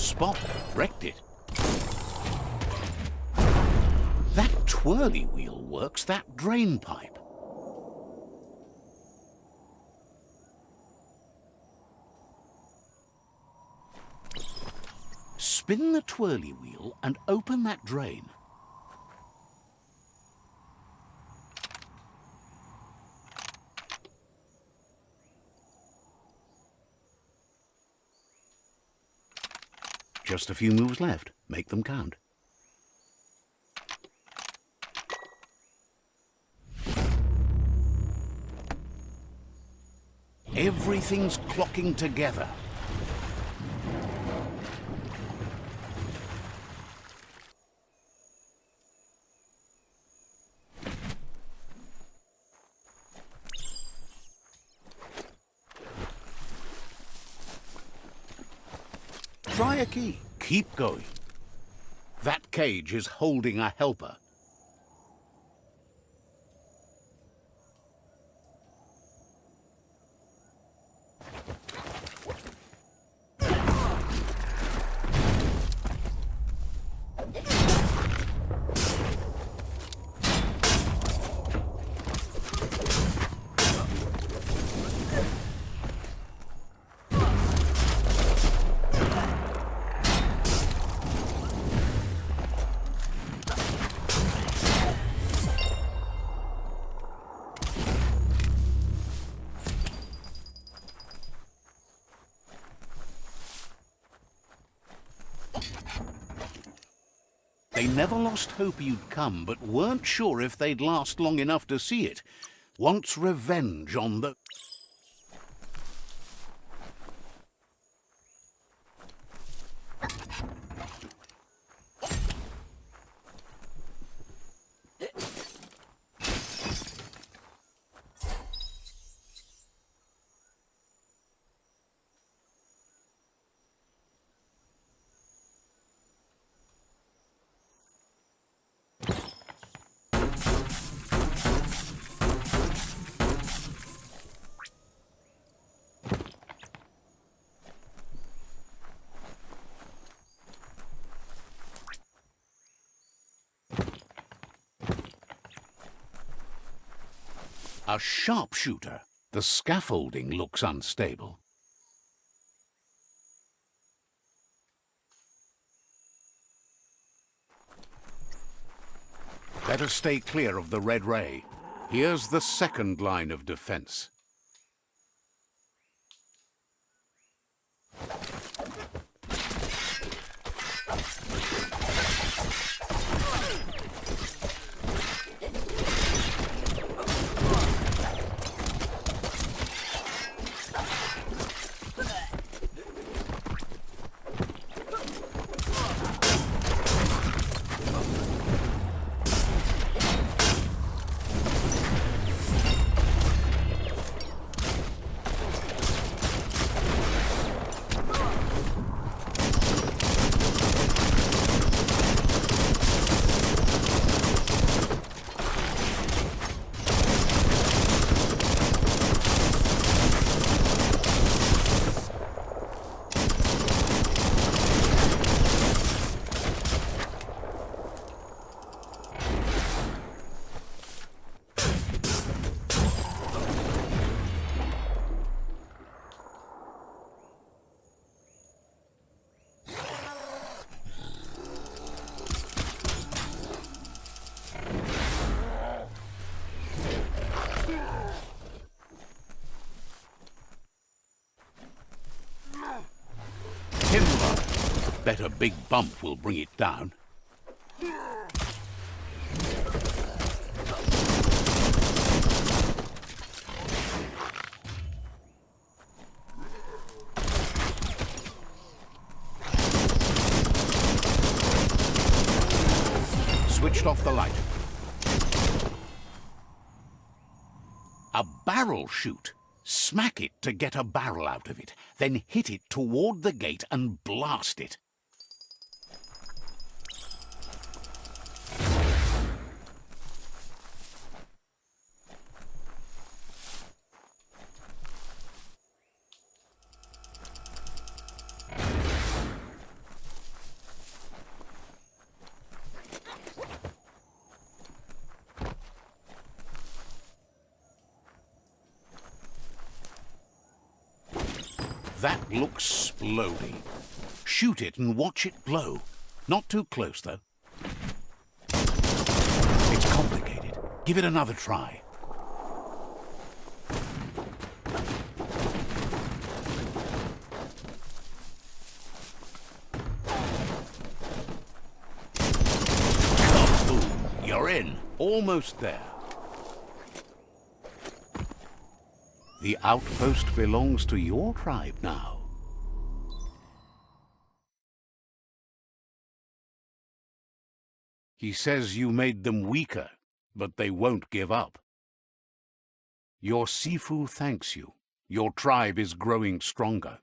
spot, wrecked it. That twirly wheel works that drain pipe. Spin the twirly wheel and open that drain. Just a few moves left. Make them count. Everything's clocking together. Try a key. Keep going. That cage is holding a helper. They never lost hope you'd come, but weren't sure if they'd last long enough to see it. Wants revenge on the... A sharpshooter. The scaffolding looks unstable. Better stay clear of the red ray. Here's the second line of defense. Timber. Bet a big bump will bring it down. Switched off the light. A barrel shoot. Smack it to get a barrel out of it, then hit it toward the gate and blast it. That looks splody. Shoot it and watch it glow. Not too close, though. It's complicated. Give it another try. Kaboom! You're in. Almost there. The outpost belongs to your tribe now. He says you made them weaker, but they won't give up. Your Sifu thanks you. Your tribe is growing stronger.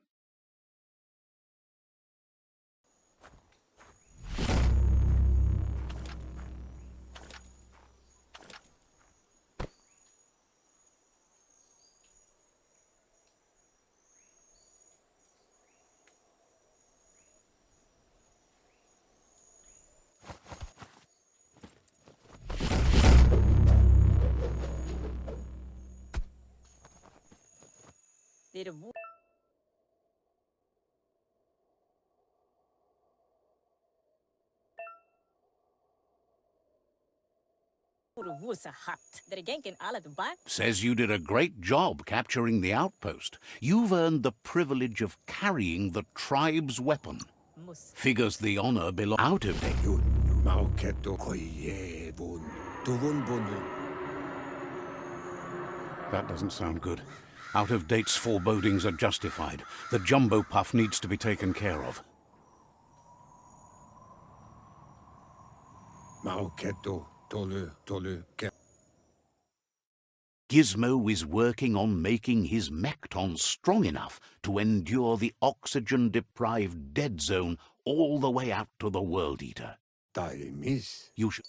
Did a Wusa hat. Der genken alle dabei. Says you did a great job capturing the outpost. You've earned the privilege of carrying the tribe's weapon. Muss. Figures the honor belongs out of date. Yun, mauketo koye bun. Tuvun bunu. That doesn't sound good. Out-of-date's forebodings are justified. The jumbo puff needs to be taken care of. Mauketo tolu ke. Gizmo is working on making his Mekton strong enough to endure the oxygen-deprived dead zone all the way out to the World Eater. Tai miss. You should...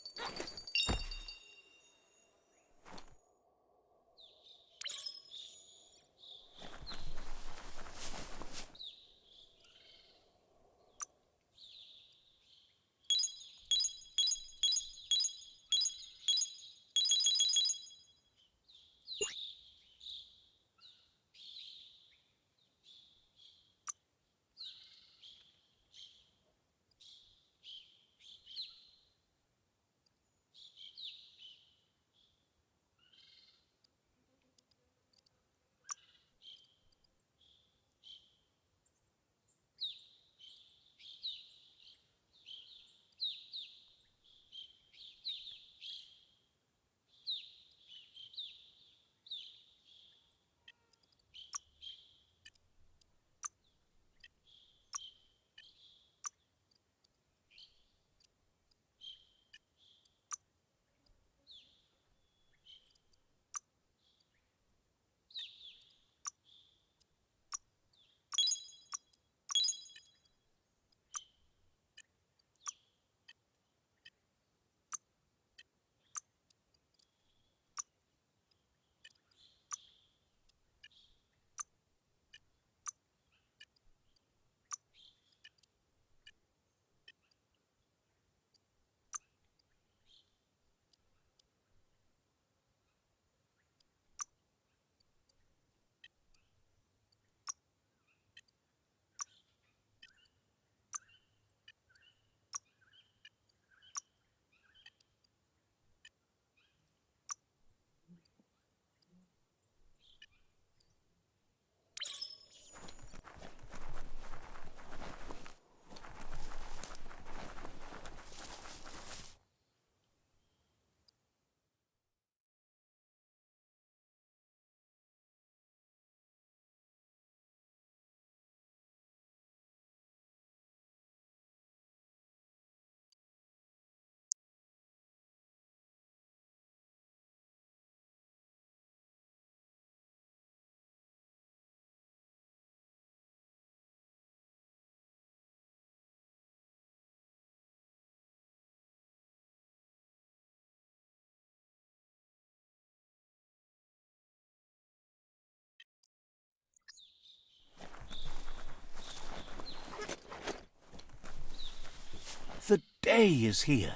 The day is here.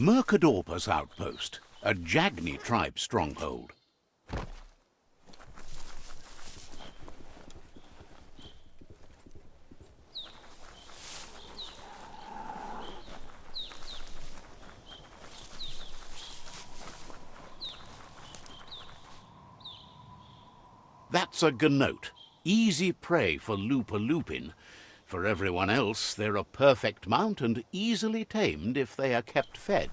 Mercadorpus Outpost, a Jagni tribe stronghold. That's a ganote, easy prey for Lupa-Lupin. For everyone else, they're a perfect mount and easily tamed if they are kept fed.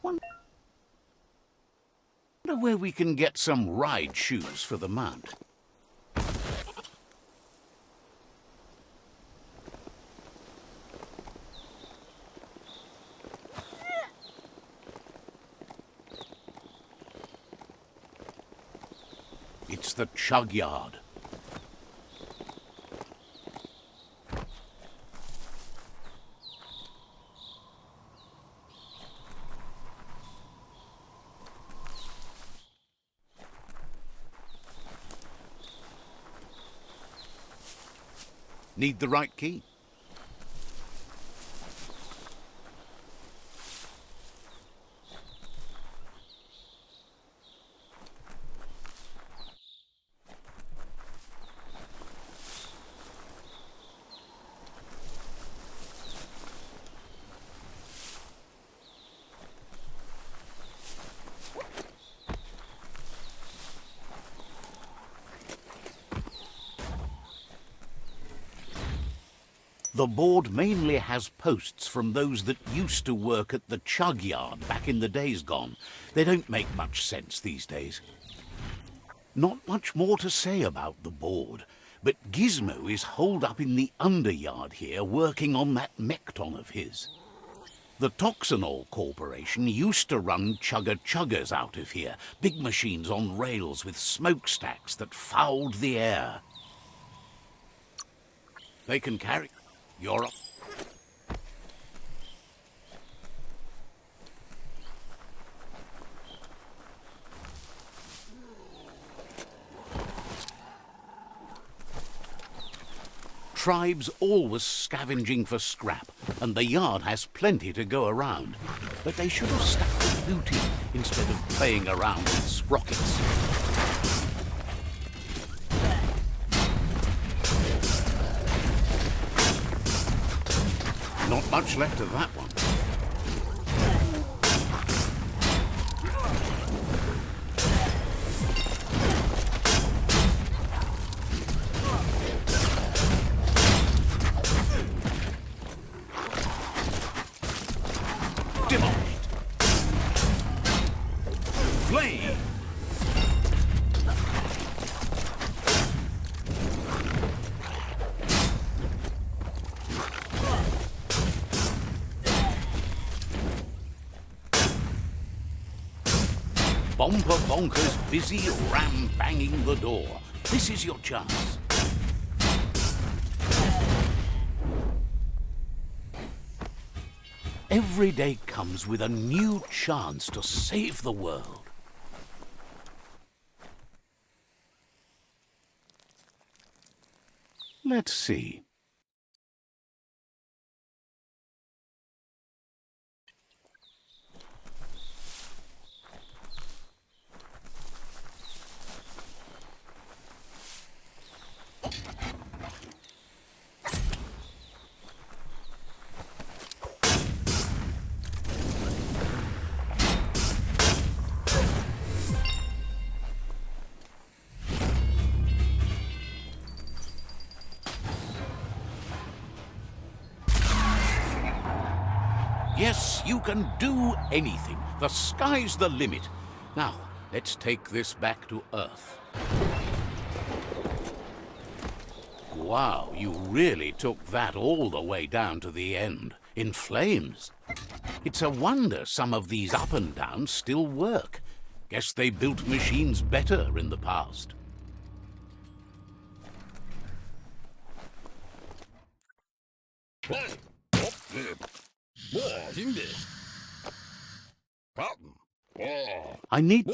Wonder where we can get some ride shoes for the mount. It's the chug yard. Need the right key. The board mainly has posts from those that used to work at the chug yard back in the days gone. They don't make much sense these days. Not much more to say about the board, but Gizmo is holed up in the underyard here working on that Mekton of his. The Toxanol Corporation used to run chugger-chuggers out of here, big machines on rails with smokestacks that fouled the air. They can carry... You're up. Tribes always scavenging for scrap, and the yard has plenty to go around. But they should have stuck with booty instead of playing around with sprockets. Not much left of that one. Demolished. Flame. Bomper Bonker's busy ram-banging the door. This is your chance. Every day comes with a new chance to save the world. Let's see. Yes, you can do anything. The sky's the limit. Now, let's take this back to Earth. Wow, you really took that all the way down to the end, in flames. It's a wonder some of these up and downs still work. Guess they built machines better in the past. I need...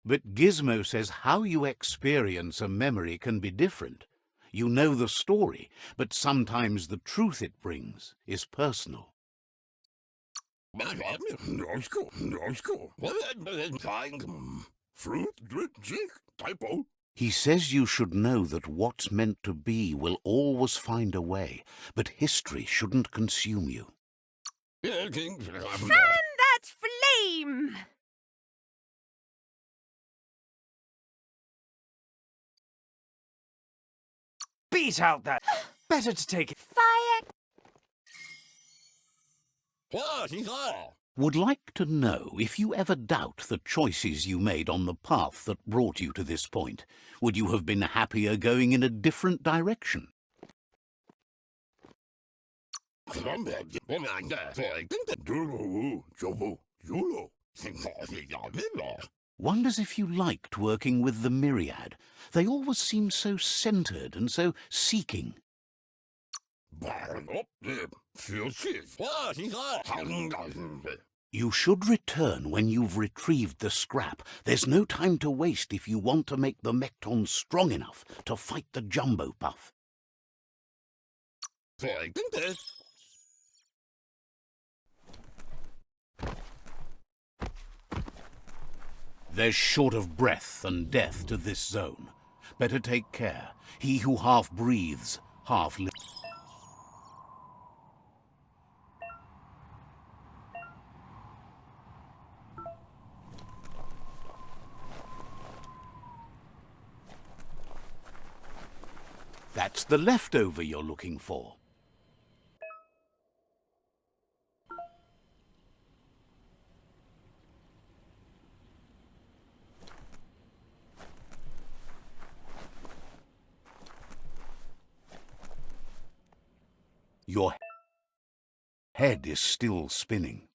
But Gizmo says how you experience a memory can be different. You know the story, but sometimes the truth it brings is personal. He says you should know that what's meant to be will always find a way, but history shouldn't consume you. Fan that flame! Beat out that. Better to take it. Fire! Would like to know if you ever doubt the choices you made on the path that brought you to this point. Would you have been happier going in a different direction? Wonders if you liked working with the Myriad. They always seem so centered and so seeking. You should return when you've retrieved the scrap. There's no time to waste if you want to make the Mecton strong enough to fight the Jumbo Puff. There's short of breath and death to this zone. Better take care. He who half breathes, half lives. That's the leftover you're looking for. Your head is still spinning.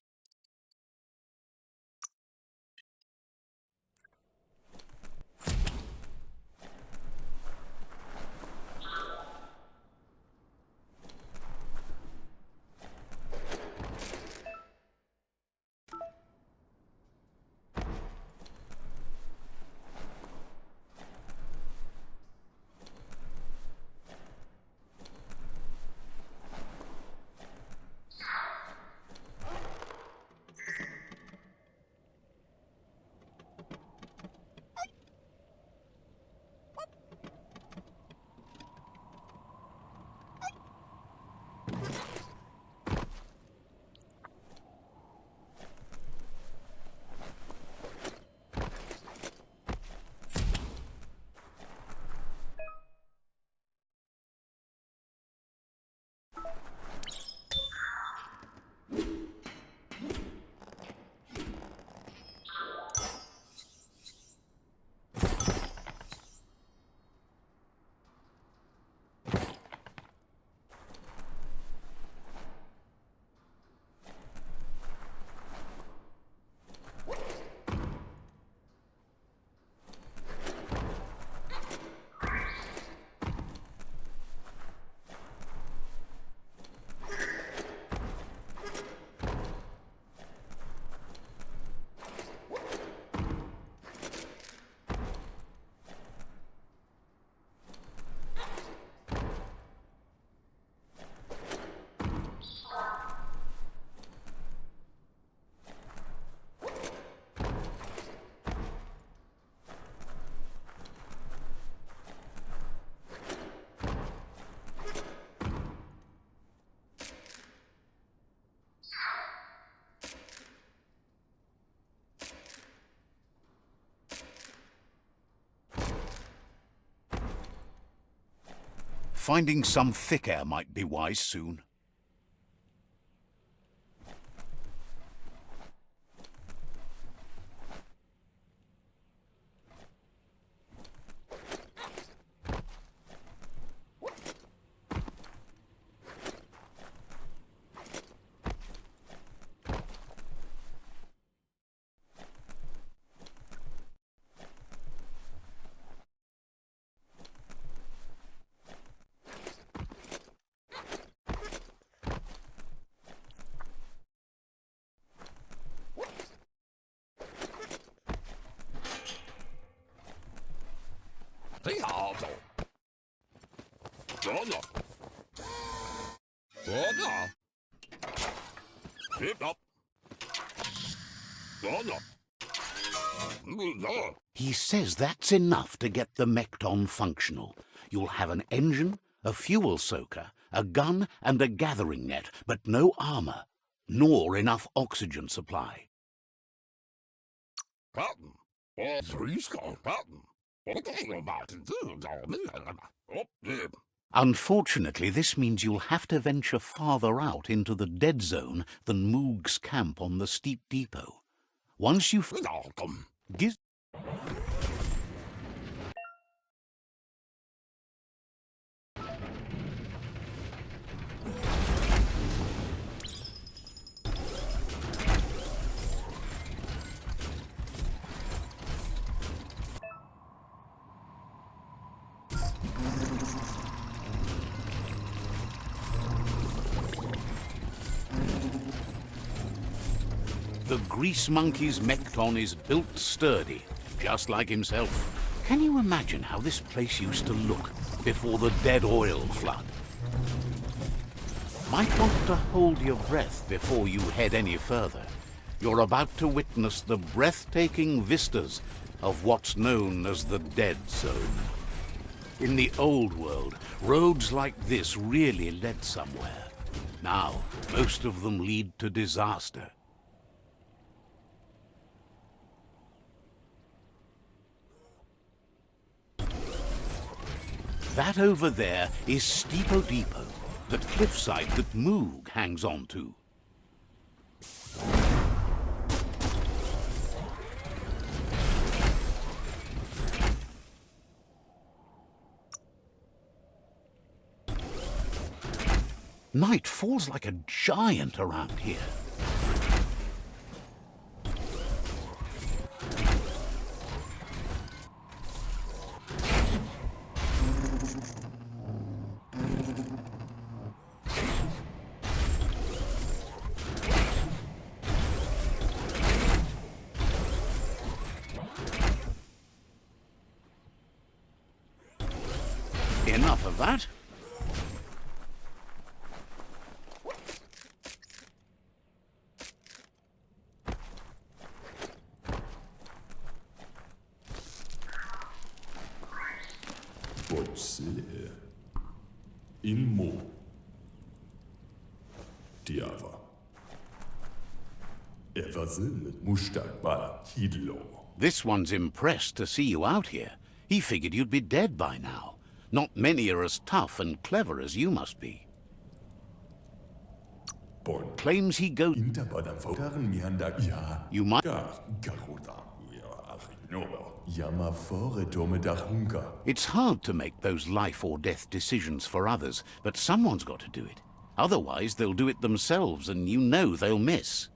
Finding some thick air might be wise soon. He says that's enough to get the Mekton functional. You'll have an engine, a fuel soaker, a gun and a gathering net, but no armor, nor enough oxygen supply. Unfortunately, this means you'll have to venture farther out into the dead zone than Moog's camp on the steep depot. Once you've... The grease monkey's Mekton is built sturdy, just like himself. Can you imagine how this place used to look before the dead oil flood? Might want to hold your breath before you head any further. You're about to witness the breathtaking vistas of what's known as the dead zone. In the old world, roads like this really led somewhere. Now, most of them lead to disaster. That over there is Steepo Depot, the cliffside that Moog hangs on to. Night falls like a giant around here. Enough of that. This one's impressed to see you out here. He figured you'd be dead by now. Not many are as tough and clever as you must be. Claims he goes... You might... It's hard to make those life or death decisions for others, but someone's got to do it. Otherwise, they'll do it themselves, and you know they'll miss.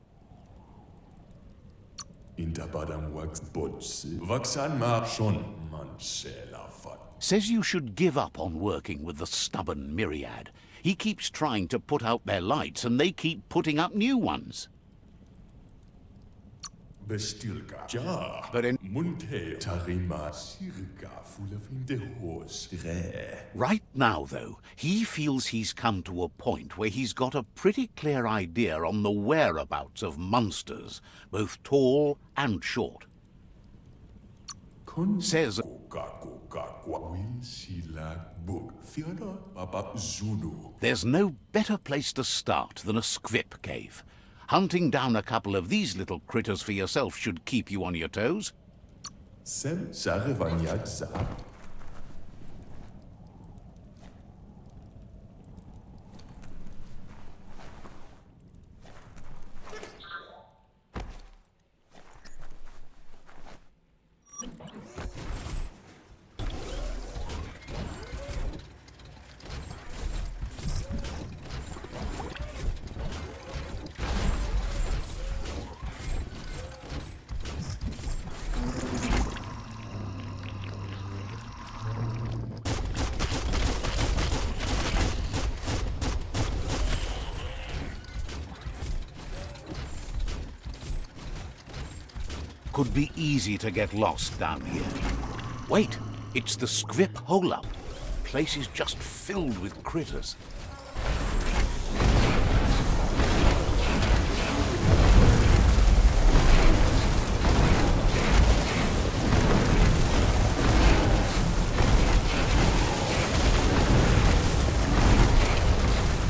Says you should give up on working with the stubborn Myriad. He keeps trying to put out their lights, and they keep putting up new ones. But in... Right now, though, he feels he's come to a point where he's got a pretty clear idea on the whereabouts of monsters, both tall and short. Says... There's no better place to start than a Squip cave. Hunting down a couple of these little critters for yourself should keep you on your toes. Could be easy to get lost down here. Wait, it's the Scrip hole-up. Place is just filled with critters.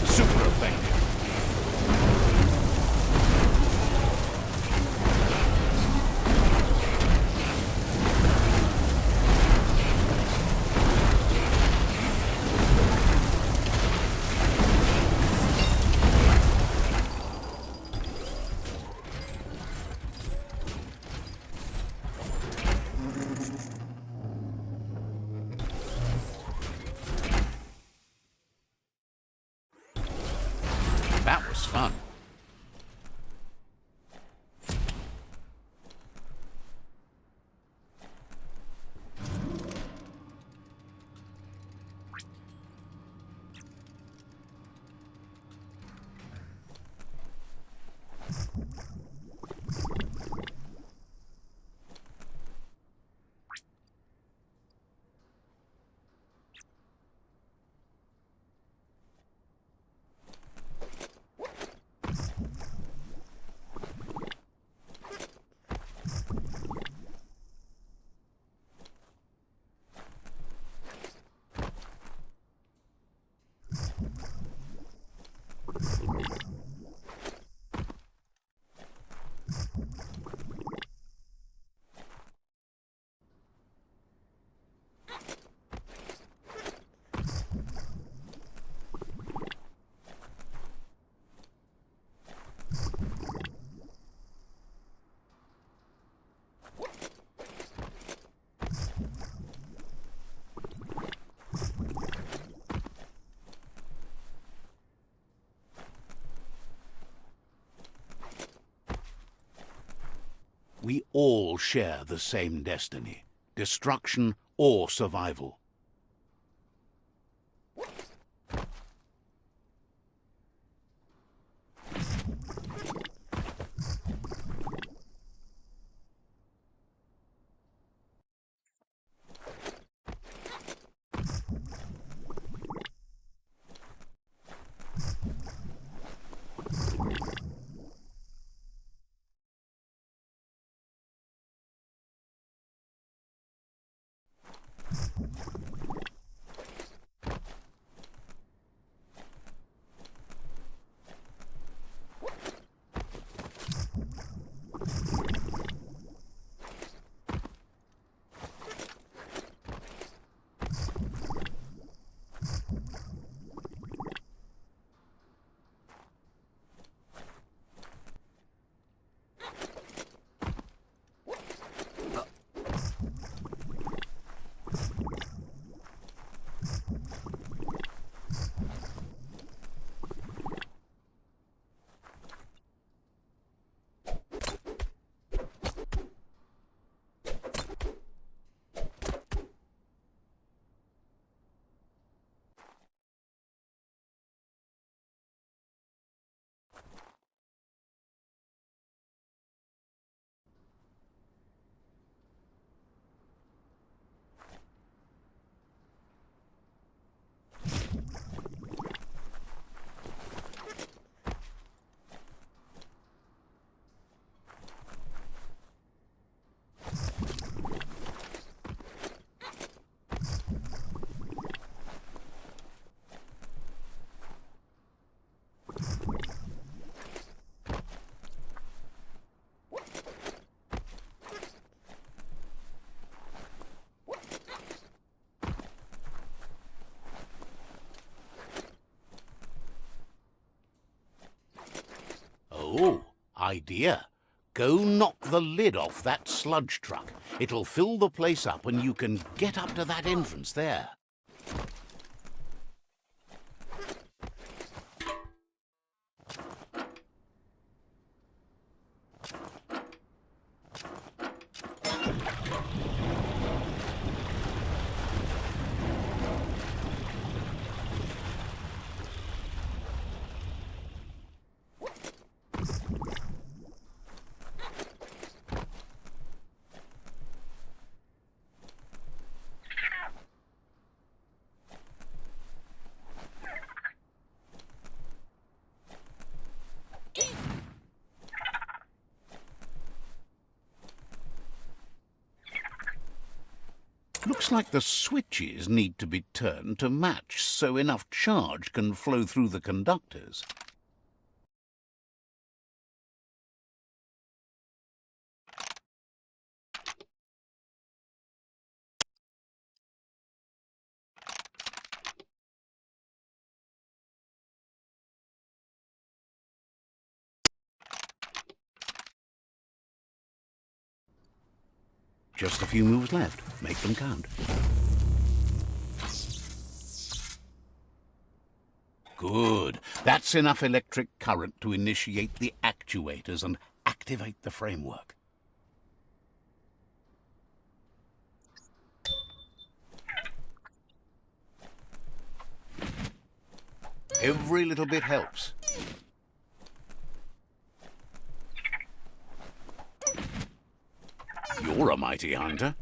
Super effective. That was fun. We all share the same destiny, destruction or survival. Oh, idea. Go knock the lid off that sludge truck. It'll fill the place up and you can get up to that entrance there. Looks like the switches need to be turned to match so enough charge can flow through the conductors. Just a few moves left. Make them count. Good. That's enough electric current to initiate the actuators and activate the framework. Every little bit helps. You're a mighty hunter.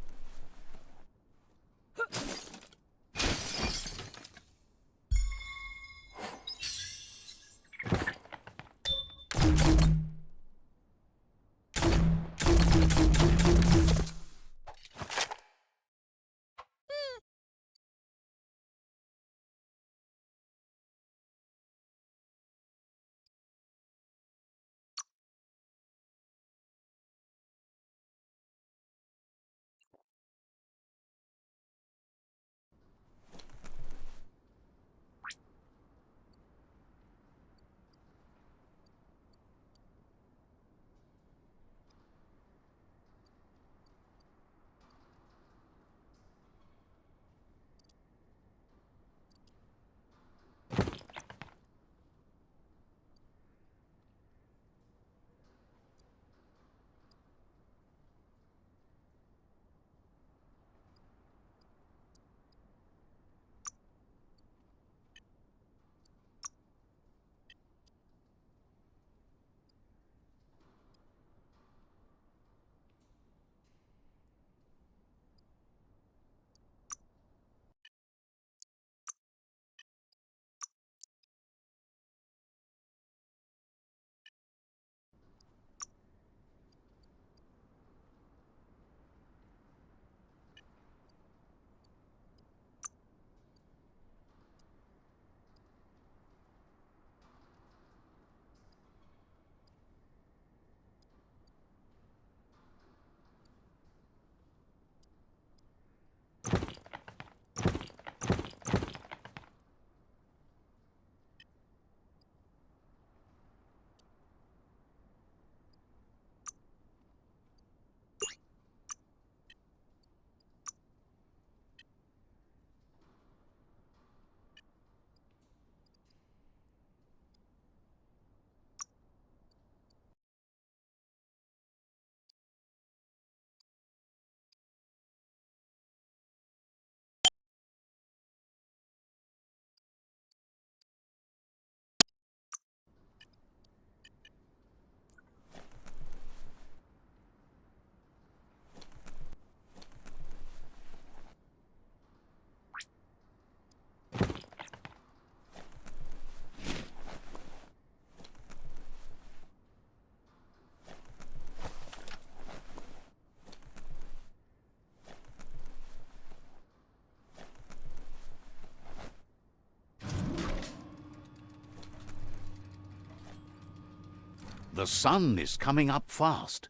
The sun is coming up fast.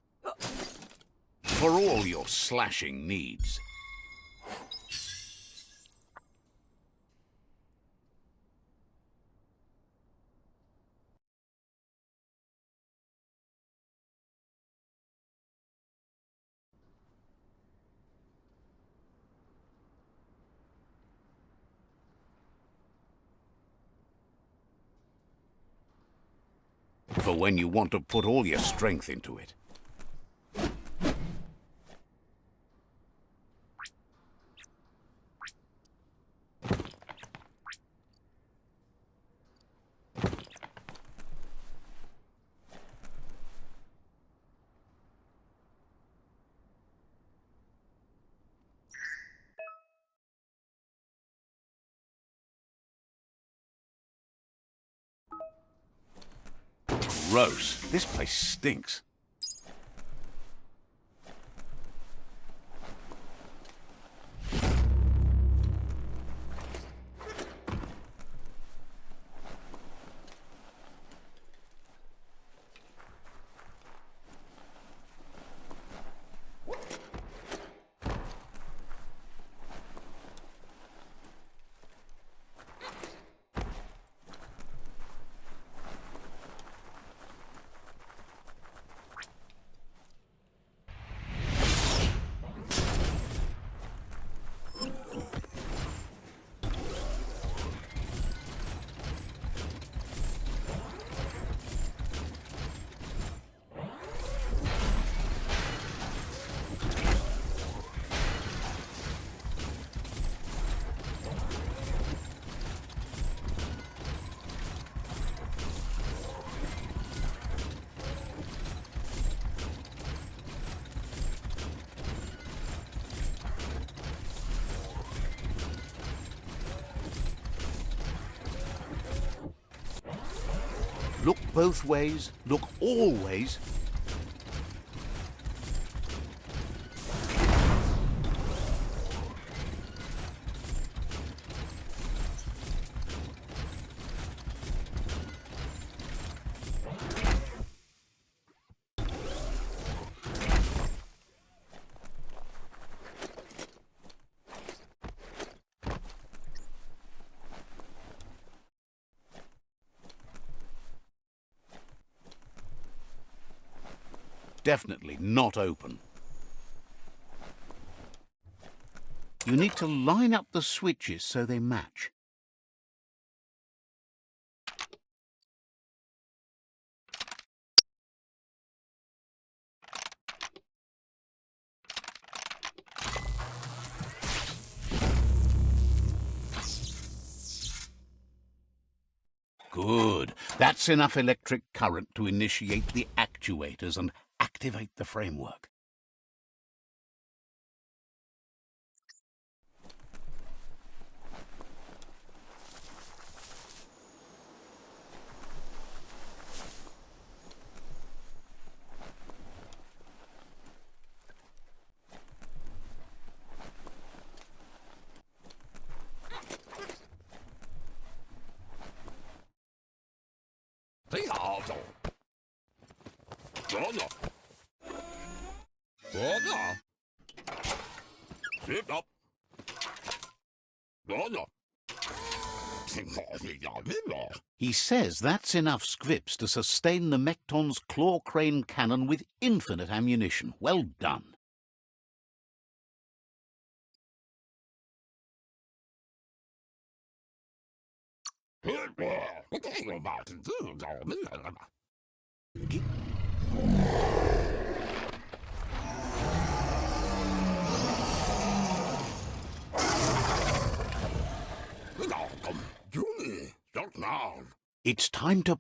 For all your slashing needs. For when you want to put all your strength into it. Gross. This place stinks. Look both ways, look all ways. Definitely not open. You need to line up the switches so they match. Good. That's enough electric current to initiate the actuators and activate the framework. He says that's enough scripts to sustain the Mekton's claw crane cannon with infinite ammunition. Well done. It's time to...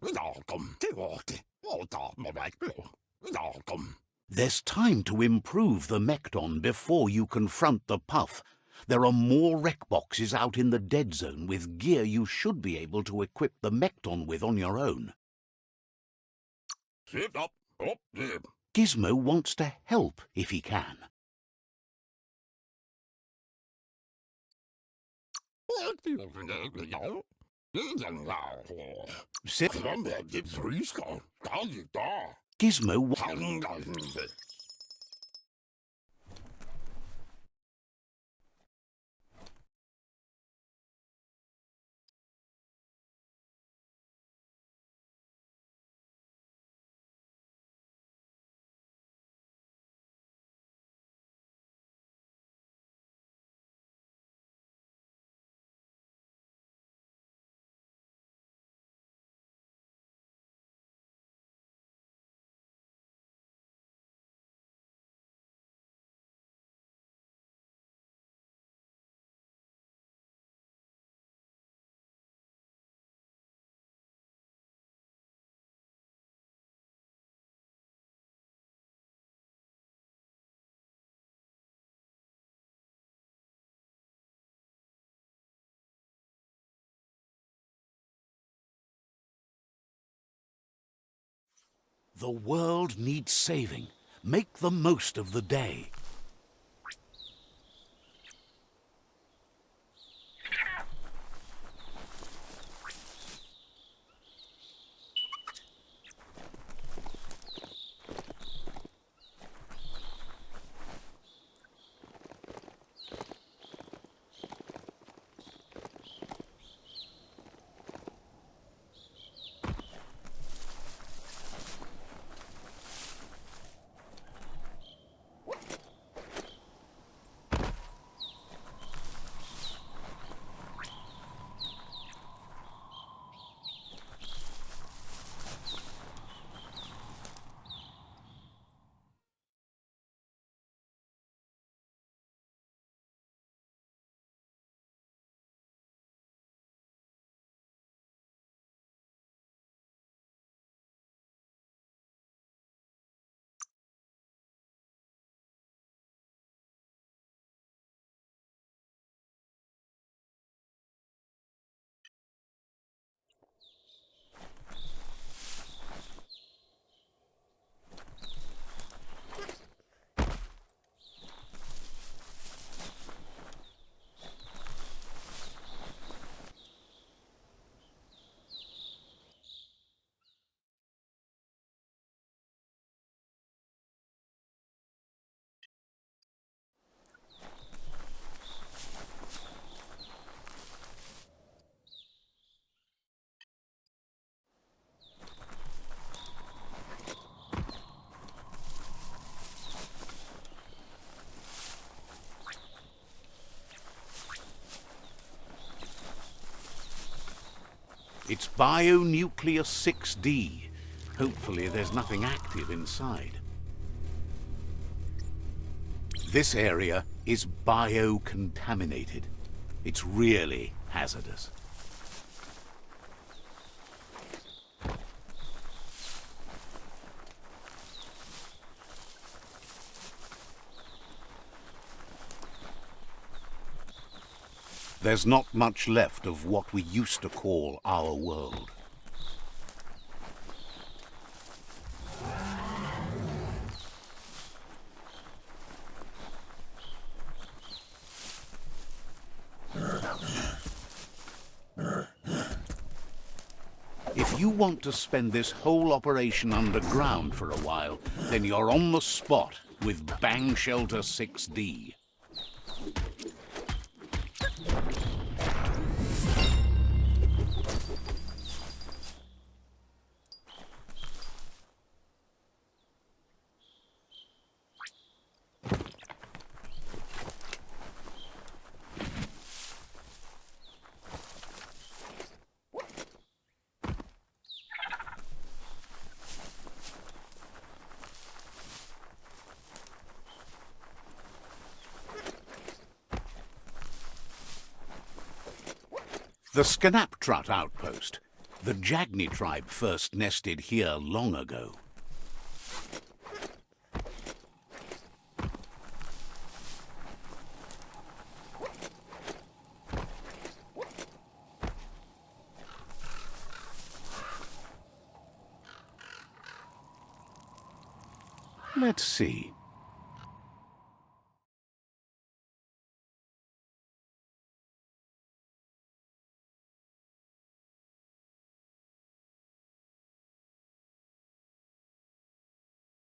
There's time to improve the Mekton before you confront the Puff. There are more wreck boxes out in the dead zone with gear you should be able to equip the Mekton with on your own. Gizmo wants to help if he can. Gizmo... The world needs saving. Make the most of the day. It's Bionucleus 6D. Hopefully there's nothing active inside. This area is biocontaminated. It's really hazardous. There's not much left of what we used to call our world. If you want to spend this whole operation underground for a while, then you're on the spot with Bang Shelter 6D. The Scanaptrut outpost. The Jagni tribe first nested here long ago. Let's see.